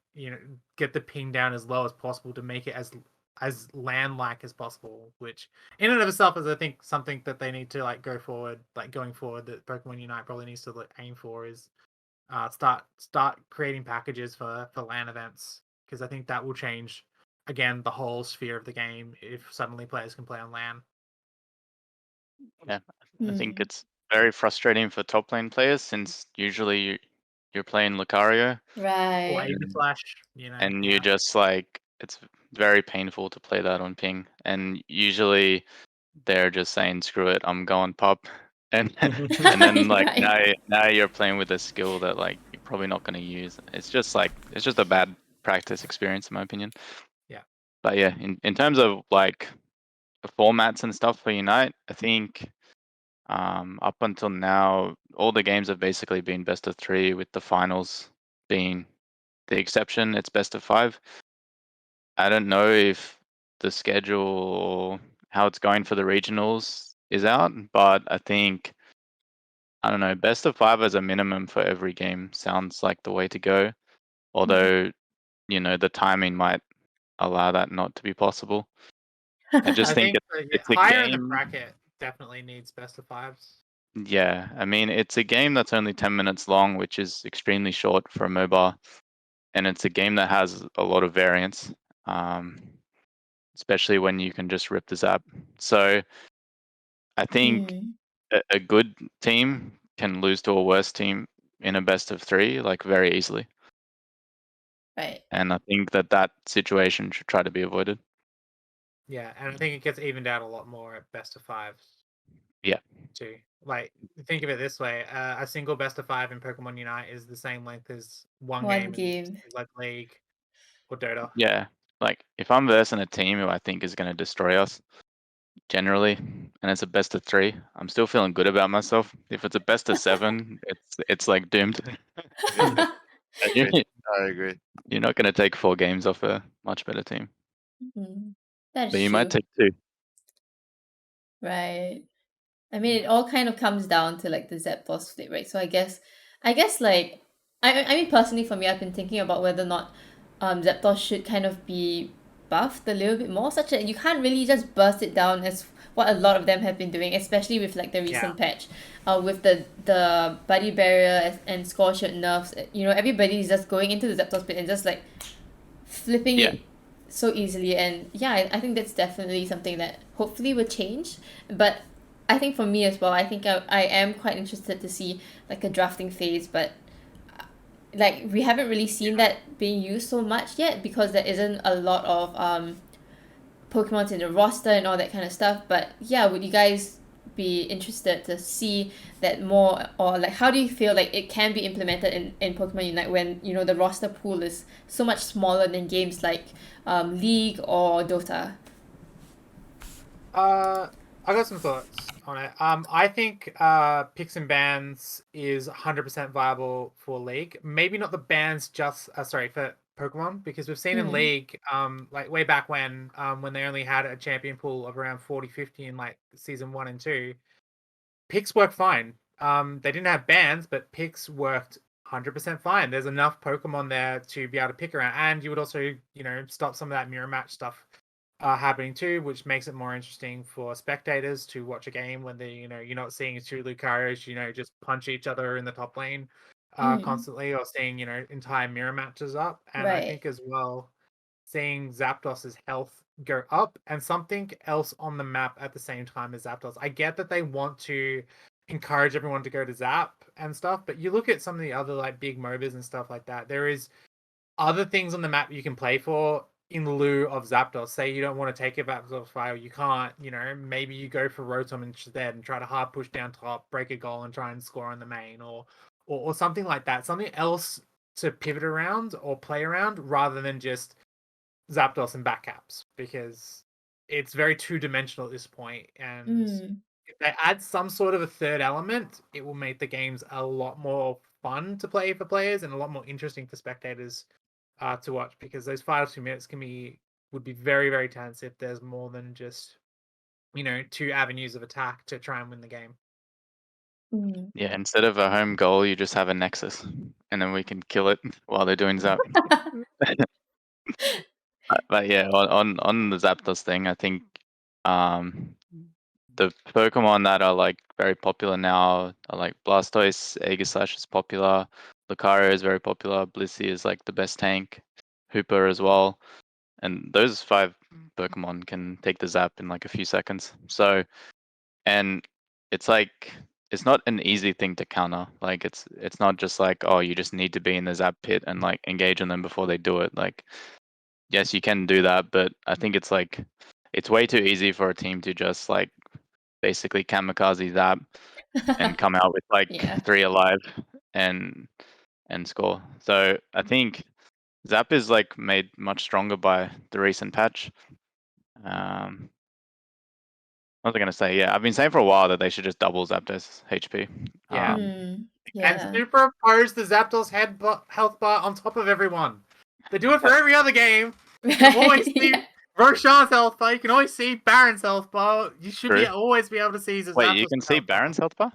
get the ping down as low as possible to make it as land-like as possible, which in and of itself is, I think, something that they need to like going forward, that Pokemon Unite probably needs to aim for is start creating packages for LAN events, because I think that will change again the whole sphere of the game if suddenly players can play on LAN. I think Hmm. it's very frustrating for top lane players since usually you're playing Lucario Or Right. Aegis Flash, you know. and yeah. you just like it's very painful to play that on ping. And usually they're just saying screw it, I'm going pop. And and then like Right. now you're playing with a skill that like you're probably not going to use. It's just a bad practice experience in my opinion. Yeah. But yeah, in terms of like the formats and stuff for Unite, I think up until now all the games have basically been best of 3 with the finals being the exception. It's best of 5. I don't know if the schedule or how it's going for the regionals is out, but I think I don't know, best of 5 as a minimum for every game sounds like the way to go. Although, the timing might allow that not to be possible. I just I think think it's a higher in the game. bracket definitely needs best of 5s. Yeah, I mean, it's a game that's only 10 minutes long, which is extremely short for a MOBA, and it's a game that has a lot of variance, especially when you can just rip the zap. So I think Hmm. a good team can lose to a worse team in a best of 3, like very easily. Right. And I think that situation should try to be avoided. Yeah, and I think it gets evened out a lot more at best of 5s. Yeah. Too. Like, think of it this way: a single best of 5 in Pokemon Unite is the same length as one One game in game. like League or Dota. Yeah. Like if I'm versing a team who I think is going to destroy us generally, and it's a best of 3, I'm still feeling good about myself. If it's a best of 7, it's like doomed. And I agree. you're not going to take 4 games off a much better team, That's but you might true. take 2. Right. I mean, it all kind of comes down to like the Zapdos split, right? So I guess like, I mean, personally for me, I've been thinking about whether or not Zapdos should kind of be buffed a little bit more, such that you can't really just burst it down as what a lot of them have been doing, especially with like the recent patch, with the buddy barrier and score shield nerfs. Everybody's just going into the Zapdos split and just like flipping Yeah. it so easily. And yeah, I think that's definitely something that hopefully will change. But I think for me as well, I think I am quite interested to see like a drafting phase, but like we haven't really seen that being used so much yet because there isn't a lot of Pokemons in the roster and all that kind of stuff. But yeah, would you guys be interested to see that more, or like how do you feel like it can be implemented in Pokemon Unite when the roster pool is so much smaller than games like League or Dota? I got some thoughts on it. I think picks and bans is 100% viable for League. Maybe not the bans just for Pokemon, because we've seen in League like way back when they only had a champion pool of around 40-50 in like season 1 and 2, picks worked fine. They didn't have bans, but picks worked 100% fine. There's enough Pokemon there to be able to pick around, and you would also stop some of that mirror match stuff happening too, which makes it more interesting for spectators to watch a game when they you're not seeing two Lucarios just punch each other in the top lane constantly, or seeing entire mirror matches up. And I Right. think as well, seeing Zapdos's health go up and something else on the map at the same time as Zapdos. I get that they want to encourage everyone to go to Zap and stuff, but you look at some of the other like big MOBAs and stuff like that, there is other things on the map you can play for in lieu of Zapdos. Say you don't want to take a Zapdos file, you can't, maybe you go for Rotom instead and try to hard push down top, break a goal and try and score on the main, or something like that. Something else to pivot around or play around rather than just Zapdos and backcaps, because it's very two-dimensional at this point. And if they add some sort of a third element, it will make the games a lot more fun to play for players and a lot more interesting for spectators to watch, because those 5 to 2 minutes would be very, very tense if there's more than just 2 avenues of attack to try and win the game. Yeah, instead of a home goal, you just have a Nexus, and then we can kill it while they're doing Zap. But yeah, on the Zapdos thing, I think the Pokemon that are like very popular now are like Blastoise, Aegislash is popular, Lucario is very popular, Blissey is like the best tank, Hooper as well. and those 5 Pokemon can take the zap in like a few seconds. So, and it's like it's not an easy thing to counter. Like it's not just like, oh, you just need to be in the zap pit and like engage on them before they do it. Like, yes, you can do that, but I think it's like it's way too easy for a team to just like basically kamikaze zap and come out with like Yeah. 3 alive and score. So I think zap is like made much stronger by the recent patch. What was I gonna say? Yeah, I've been saying for a while that they should just double Zapdos HP. Yeah. Mm, And yeah. superimpose the Zapdos health bar on top of everyone. They do it for every other game. You can Right. always see Roshan's health bar. You can always see Baron's health bar. You should True. always be able to see the Wait, you Zapdos can see health bar. Baron's health bar?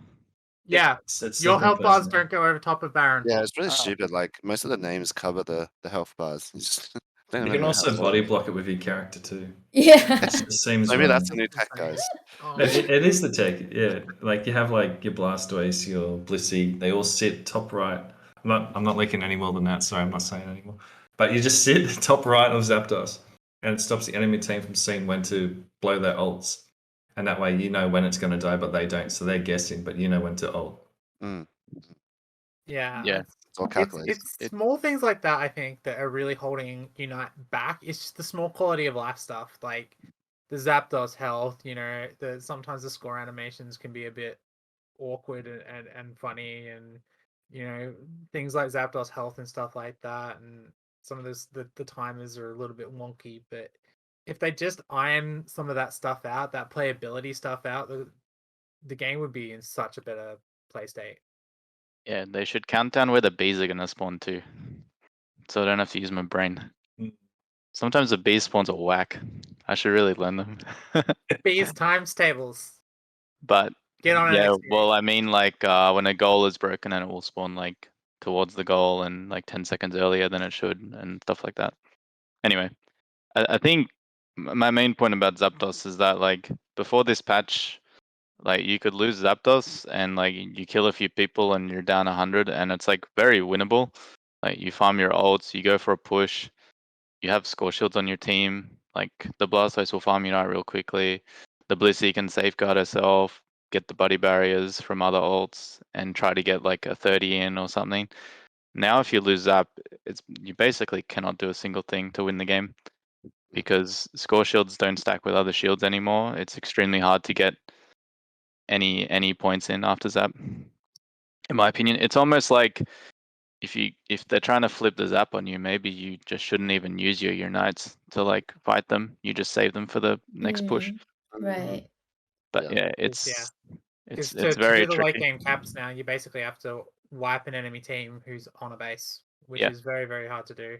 Yeah, It's your health bars superimposed now. don't go over top of Baron. Yeah, it's really Oh. stupid. Like most of the names cover the health bars. You just don't You even can know also how to- body block it with your character too. Yeah. It seems Maybe wrong. that's the new tech, guys. Oh, It is the tech, yeah. Like you have like your Blastoise, your Blissey, they all sit top right. I'm not leaking any more than that, sorry, I'm not saying anymore. But you just sit top right of Zapdos, and it stops the enemy team from seeing when to blow their ults. And that way you know when it's going to die, but they don't. So they're guessing, but you know when to ult. Mm, yeah. Yeah. it's all calculated. It's small things like that, I think, that are really holding Unite back. It's just the small quality of life stuff, like the Zapdos health. Sometimes the score animations can be a bit awkward and funny, and things like Zapdos health and stuff like that. And some of the timers are a little bit wonky, but if they just iron some of that stuff out, that playability stuff out, the game would be in such a better play state. Yeah, they should count down where the bees are gonna spawn too. So I don't have to use my brain. Mm. Sometimes the bee spawns are whack. I should really learn them. Bees times tables. But Get on it. yeah, next year. well, I mean, like when a goal is broken and it will spawn like towards the goal and like 10 seconds earlier than it should and stuff like that. Anyway, I think my main point about Zapdos is that like before this patch, like you could lose Zapdos and like you kill a few people and you're down 100 and it's like very winnable. Like you farm your ults, you go for a push, you have score shields on your team. Like the Blastoise will farm Unite real quickly. The Blissey can safeguard herself, get the buddy barriers from other ults, and try to get like a 30 in or something. Now, if you lose Zap, you basically cannot do a single thing to win the game because score shields don't stack with other shields anymore. It's extremely hard to get any points in after Zap. In my opinion, it's almost like if they're trying to flip the Zap on you, maybe you just shouldn't even use your Unites to like fight them. You just save them for the next push. Right. But yeah, Yeah. it's to very do the late tricky. game caps now, you basically have to wipe an enemy team who's on a base, which Yeah. is very, very hard to do.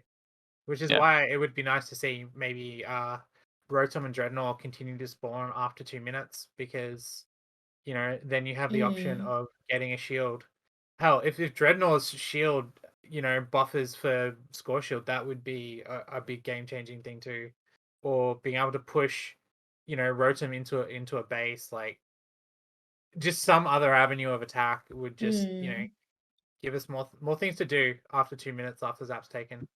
Which is Yeah. why it would be nice to see maybe Rotom and Dreadnought continue to spawn after 2 minutes, because then you have the option of getting a shield. Hell, if Dreadnought's shield buffers for score shield, that would be a big game changing thing too. Or being able to push Rotom into a base, like just some other avenue of attack would just give us more things to do after 2 minutes after Zap's taken.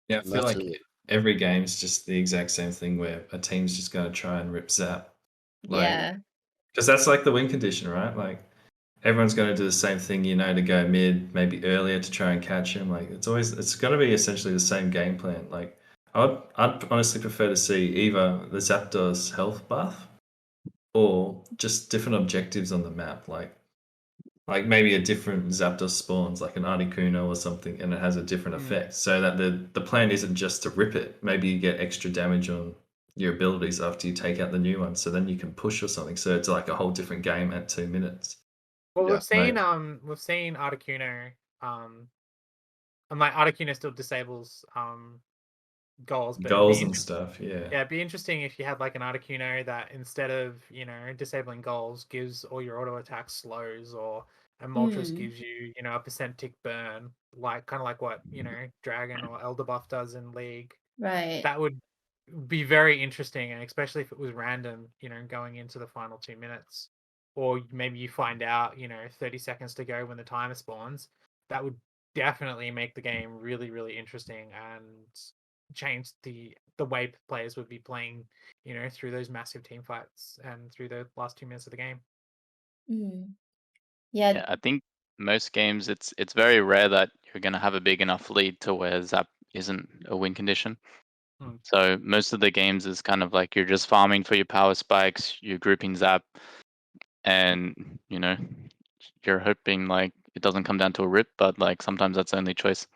Yeah, I And feel that's like it. every game is just the exact same thing where a team's just going to try and rip Zap. Like, Yeah. because that's like the win condition, right? Like everyone's going to do the same thing, to go mid, maybe earlier to try and catch him. Like it's going to be essentially the same game plan. Like I'd honestly prefer to see either the Zapdos health buff or just different objectives on the map. Like maybe a different Zapdos spawns, like an Articuno or something, and it has a different effect. So that the plan isn't just to rip it. Maybe you get extra damage on your abilities after you take out the new one, so then you can push or something. So it's like a whole different game at 2 minutes. Well, Yeah, we've seen Articuno, and like Articuno still disables goals, but Goals and stuff, yeah. it'd be interesting if you had like an Articuno that instead of disabling goals gives all your auto attacks slows, or a Moltres gives you a percent tick burn, like kind of like what Dragon or Elderbuff does in League. Right. That would be very interesting, and especially if it was random, going into the final 2 minutes, or maybe you find out 30 seconds to go when the timer spawns. That would definitely make the game really, really interesting and change the way players would be playing, through those massive team fights and through the last 2 minutes of the game. Mm. Yeah, Yeah. I think most games it's very rare that you're gonna have a big enough lead to where Zap isn't a win condition. Mm. So most of the games is kind of like you're just farming for your power spikes, you're grouping Zap, and you're hoping like it doesn't come down to a rip, but like sometimes that's the only choice.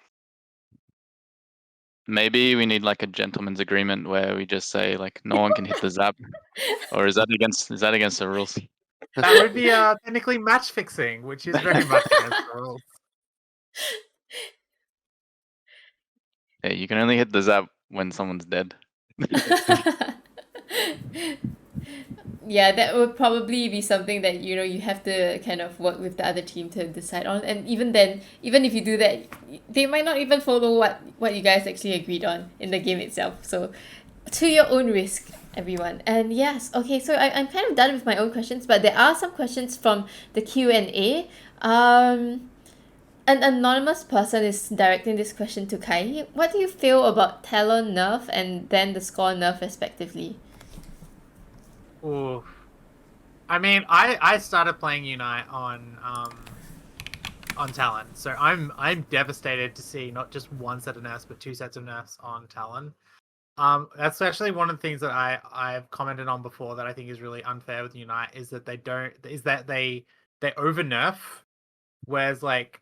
Maybe we need like a gentleman's agreement where we just say like no one can hit the Zap, or is that against the rules? That would be technically match fixing, which is very much against the rules. Yeah, you can only hit the Zap when someone's dead. Yeah, that would probably be something that you have to kind of work with the other team to decide on. And even then, even if you do that, they might not even follow what you guys actually agreed on in the game itself. So to your own risk, everyone. And yes, okay, so I'm kind of done with my own questions, but there are some questions from the Q&A. An anonymous person is directing this question to Kai. What do you feel about Talon nerf and then the score nerf respectively? Ooh. I mean, I started playing Unite on Talon, so I'm devastated to see not just one set of nerfs but 2 sets of nerfs on Talon. That's actually one of the things that I've commented on before that I think is really unfair with Unite is that they over nerf, whereas like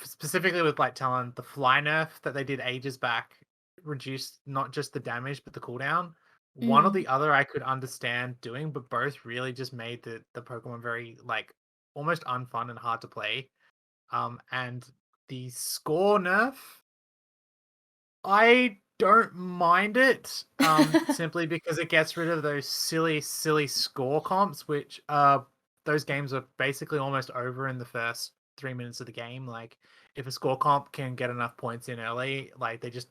specifically with like Talon, the fly nerf that they did ages back reduced not just the damage but the cooldown. One or the other I could understand doing, but both really just made the Pokemon very like almost unfun and hard to play. And the score nerf, I don't mind it, simply because it gets rid of those silly score comps, which those games are basically almost over in the first 3 minutes of the game. Like if a score comp can get enough points in early, like they just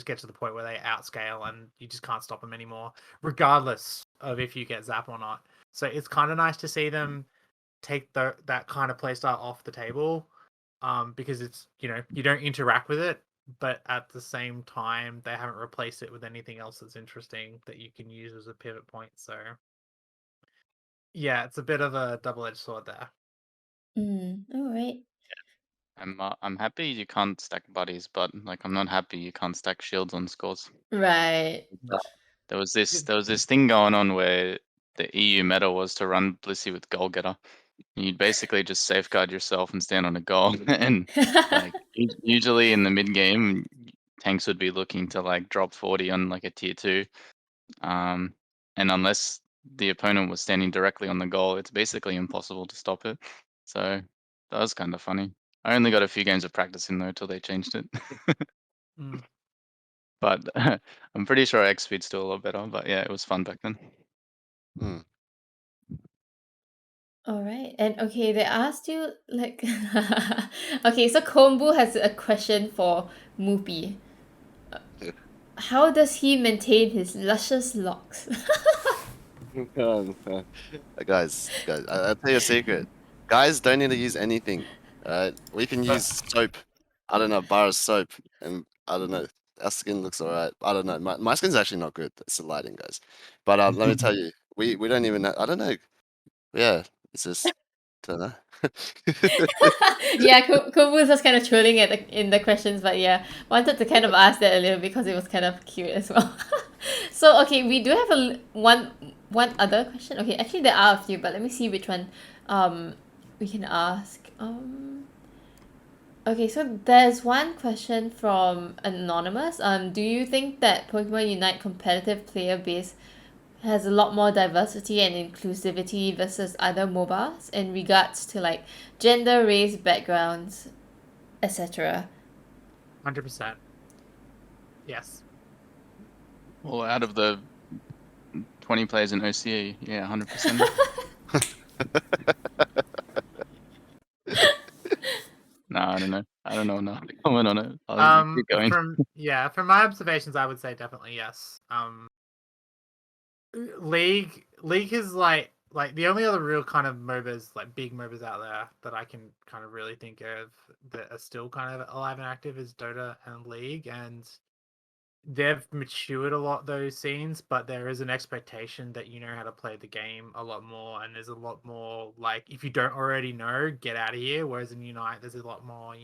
get to the point where they outscale and you just can't stop them anymore, regardless of if you get Zap or not. So it's kind of nice to see them take that kind of playstyle off the table, because it's you don't interact with it, but at the same time they haven't replaced it with anything else that's interesting that you can use as a pivot point. So yeah, it's a bit of a double-edged sword there. All right. I'm happy you can't stack buddies, but like I'm not happy you can't stack shields on scores. Right. There was this thing going on where the EU meta was to run Blissey with Goal Getter. You'd basically just safeguard yourself and stand on a goal, and like usually in the mid game, tanks would be looking to like drop 40 on like a tier 2, and unless the opponent was standing directly on the goal, it's basically impossible to stop it. So that was kind of funny. I only got a few games of practice in though till they changed it. Mm. But I'm pretty sure X speed's still a lot better. But yeah, it was fun back then. Mm. All right. And okay, they asked you like okay, so Kombu has a question for Moopy. How does he maintain his luscious locks? Guys, I'll tell you a secret. Guys don't need to use anything. Alright, we can use soap. I don't know, bar of soap, and I don't know. Our skin looks alright. I don't know. My skin's actually not good. It's the lighting, guys. But let me tell you, we don't even. I don't know. Yeah, it's just. Don't know. Yeah, Kombu was just kind of trolling in the questions, but yeah, wanted to kind of ask that a little because it was kind of cute as well. So okay, we do have one other question. Okay, actually there are a few, but let me see which one we can ask. Okay, so there's one question from Anonymous. Do you think that Pokemon Unite competitive player base has a lot more diversity and inclusivity versus other MOBAs in regards to like gender, race, backgrounds, etc.? 100%. Yes. Well, out of the 20 players in OCE, yeah, 100%. No, I don't know. I don't know enough to comment on it. I'll keep going. From my observations, I would say definitely yes. League is like like the only other real kind of MOBAs, like big MOBAs out there that I can kind of really think of that are still kind of alive and active is Dota and League, and they've matured a lot those scenes, but there is an expectation that you know how to play the game a lot more, and there's a lot more like if you don't already know, get out of here. Whereas in Unite, there's a lot more,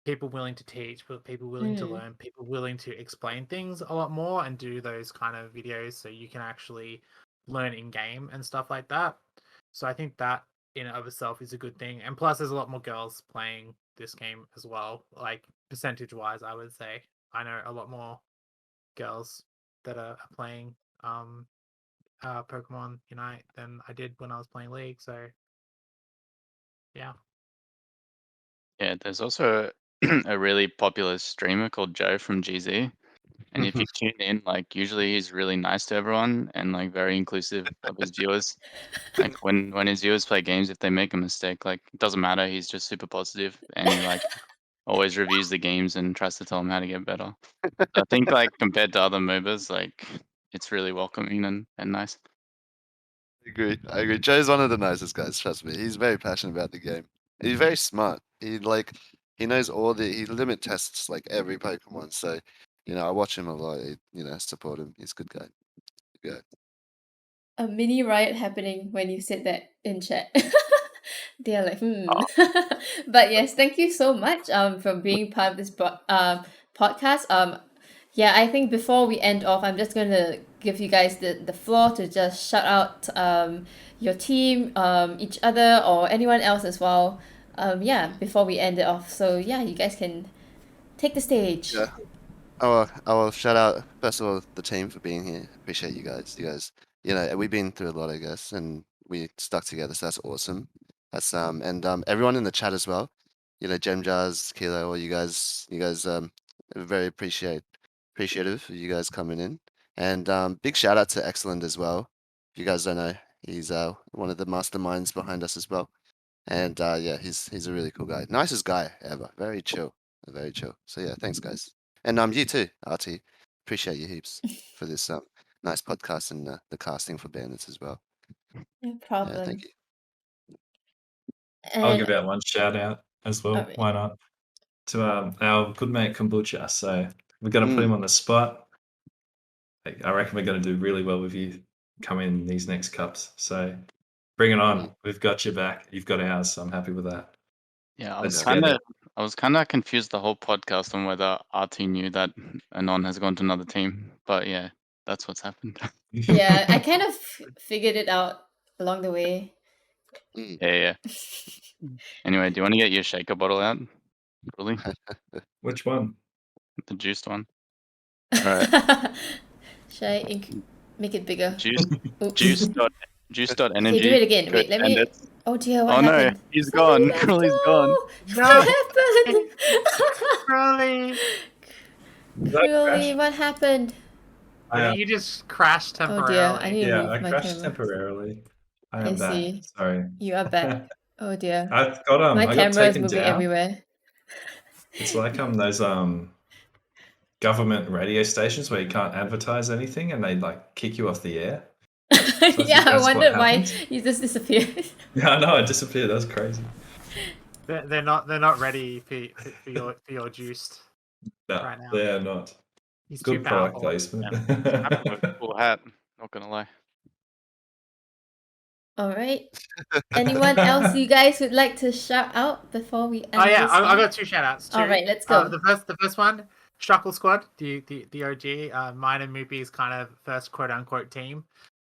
people willing to teach, but people willing to learn, people willing to explain things a lot more and do those kind of videos so you can actually learn in game and stuff like that. So I think that in and of itself is a good thing. And plus there's a lot more girls playing this game as well, like percentage wise, I would say. I know a lot more girls that are playing Pokemon Unite than I did when I was playing League. So yeah. Yeah, there's also a really popular streamer called Joe from GZ. And if you tune in, like usually he's really nice to everyone and like very inclusive of his viewers. Like when his viewers play games, if they make a mistake, like it doesn't matter, he's just super positive and he like always reviews the games and tries to tell them how to get better. I think like compared to other MOBAs, like it's really welcoming and nice. I agree. Joe's one of the nicest guys, trust me. He's very passionate about the game. He's very smart. He knows he limit tests like every Pokemon. So, I watch him a lot. Support him. He's a good guy. Good guy. A mini riot happening when you said that in chat. They're like, But yes, thank you so much for being part of this podcast. Yeah, I think before we end off, I'm just gonna give you guys the floor to just shout out your team, each other, or anyone else as well. Yeah, before we end it off. So yeah, you guys can take the stage. Yeah. I will shout out first of all the team for being here. Appreciate you guys. We've been through a lot, I guess, and we stuck together, so that's awesome. That's and everyone in the chat as well. Gem Jars, Kilo, all you guys are very appreciative of you guys coming in. And big shout out to Excellent as well. If you guys don't know, he's one of the masterminds behind us as well. And yeah, he's a really cool guy. Nicest guy ever. Very chill. Very chill. So yeah, thanks guys. And you too, RT. Appreciate you heaps for this nice podcast and the casting for Bandits as well. No Yeah, problem. thank you. I'll And give out one shout out as well. Alright. Why not? To our good mate Kombucha. So we're going to put him on the spot. I reckon we're going to do really well with you come in these next cups. So bring it on. We've got your back. You've got ours. So I'm happy with that. Yeah, Let's I get it. was kind of confused the whole podcast on whether RT knew that Anon has gone to another team, but yeah, that's what's happened. yeah, I kind of figured it out along the way. Yeah. Anyway, do you want to get your shaker bottle out? Really? Which one? The juiced one. Alright. Should I make it bigger? Juice. Juice.energy. Okay, do it again. Wait, let me. Bandits. Oh dear, what Oh happened? no, he's gone. Crowley's gone. What happened? Crowley, Crowley, what happened? you just crashed Oh temporarily. dear, I need to Yeah, move I my crashed camera. temporarily. I I am back. see. Sorry. You are back. Oh dear. I got My I got camera is taken moving down. everywhere. It's like those government radio stations where you can't advertise anything and they like kick you off the air. think Yeah, I that's what wondered why happens. you just disappeared. Yeah, I know, it disappeared. That was crazy. They're not ready for your juiced. No, Right now. they're not. He's too Good product powerful. placement. Cool hat. Not gonna lie. All right. Anyone else you guys would like to shout out before we end Oh yeah, this I one? got two shout outs too. All right, let's go. The first one, Shuckle Squad, the OG, mine and Moopy's kind of first quote unquote team.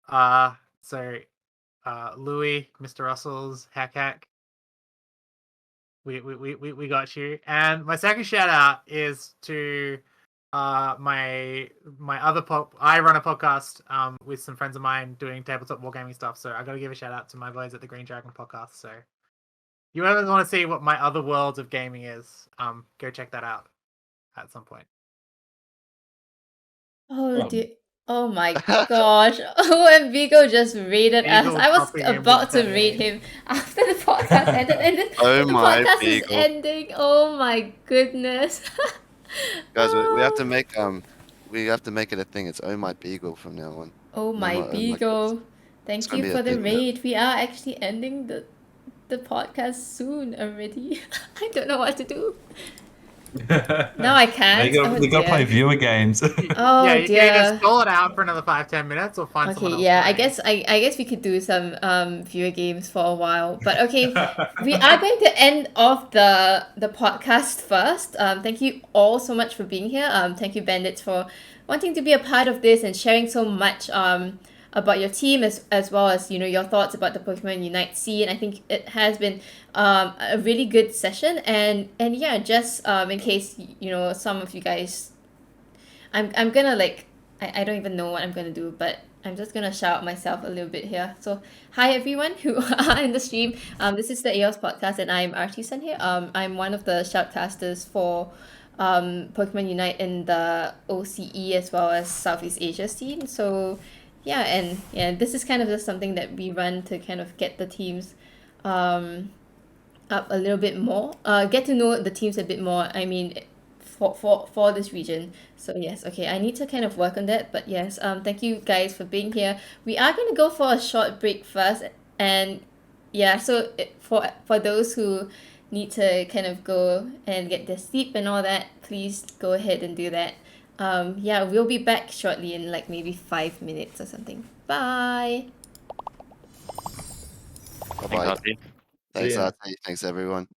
So Louis, Mr. Russell's, Hack. We got you. And my second shout out is to my other I run a podcast with some friends of mine doing tabletop wargaming stuff. So I got to give a shout out to my boys at the Green Dragon podcast. So you ever want to see what my other world of gaming is, go check that out at some point. Oh dear. Oh my gosh. Oh, and Vigo just raided us. Vigo I was popping in about with to that raid name. him after the podcast ended. And then Oh the my podcast is Vigo. ending. Oh my goodness. Guys, we have to make it a thing. It's Oh My Beagle from now on. Oh No my more Oh My Vigo. Thank gonna you be a for the thing, yeah. raid. We are actually ending the podcast soon already. I don't know what to do. No, I can't. You Oh, got to play dear. viewer games. Oh yeah, you can either dear. stall it out for another 5-10 minutes or find Okay, someone else. yeah, to I raid. guess I guess we could do some viewer games for a while. But okay, we are going to end off the podcast first. Thank you all so much for being here. Thank you, Bandits, for wanting to be a part of this and sharing so much about your team as well as your thoughts about the Pokemon Unite scene. I think it has been a really good session, and yeah, just in case some of you guys, I'm gonna I don't even know what I'm gonna do, but I'm just gonna shout myself a little bit here. So hi everyone who are in the stream. This is the Aeos podcast, and I'm Artisan here. I'm one of the shoutcasters for Pokemon Unite in the OCE as well as Southeast Asia scene. So yeah, and yeah, this is kind of just something that we run to kind of get the teams up a little bit more. Get to know the teams a bit more. I mean, for this region. So yes, okay, I need to kind of work on that. But yes, thank you guys for being here. We are gonna go for a short break first, and yeah, so for those who need to kind of go and get their sleep and all that, please go ahead and do that. Yeah, we'll be back shortly in like maybe 5 minutes or something. Bye. Bye Thanks, bye. Archie. Thanks, ya. Artie. Thanks, everyone.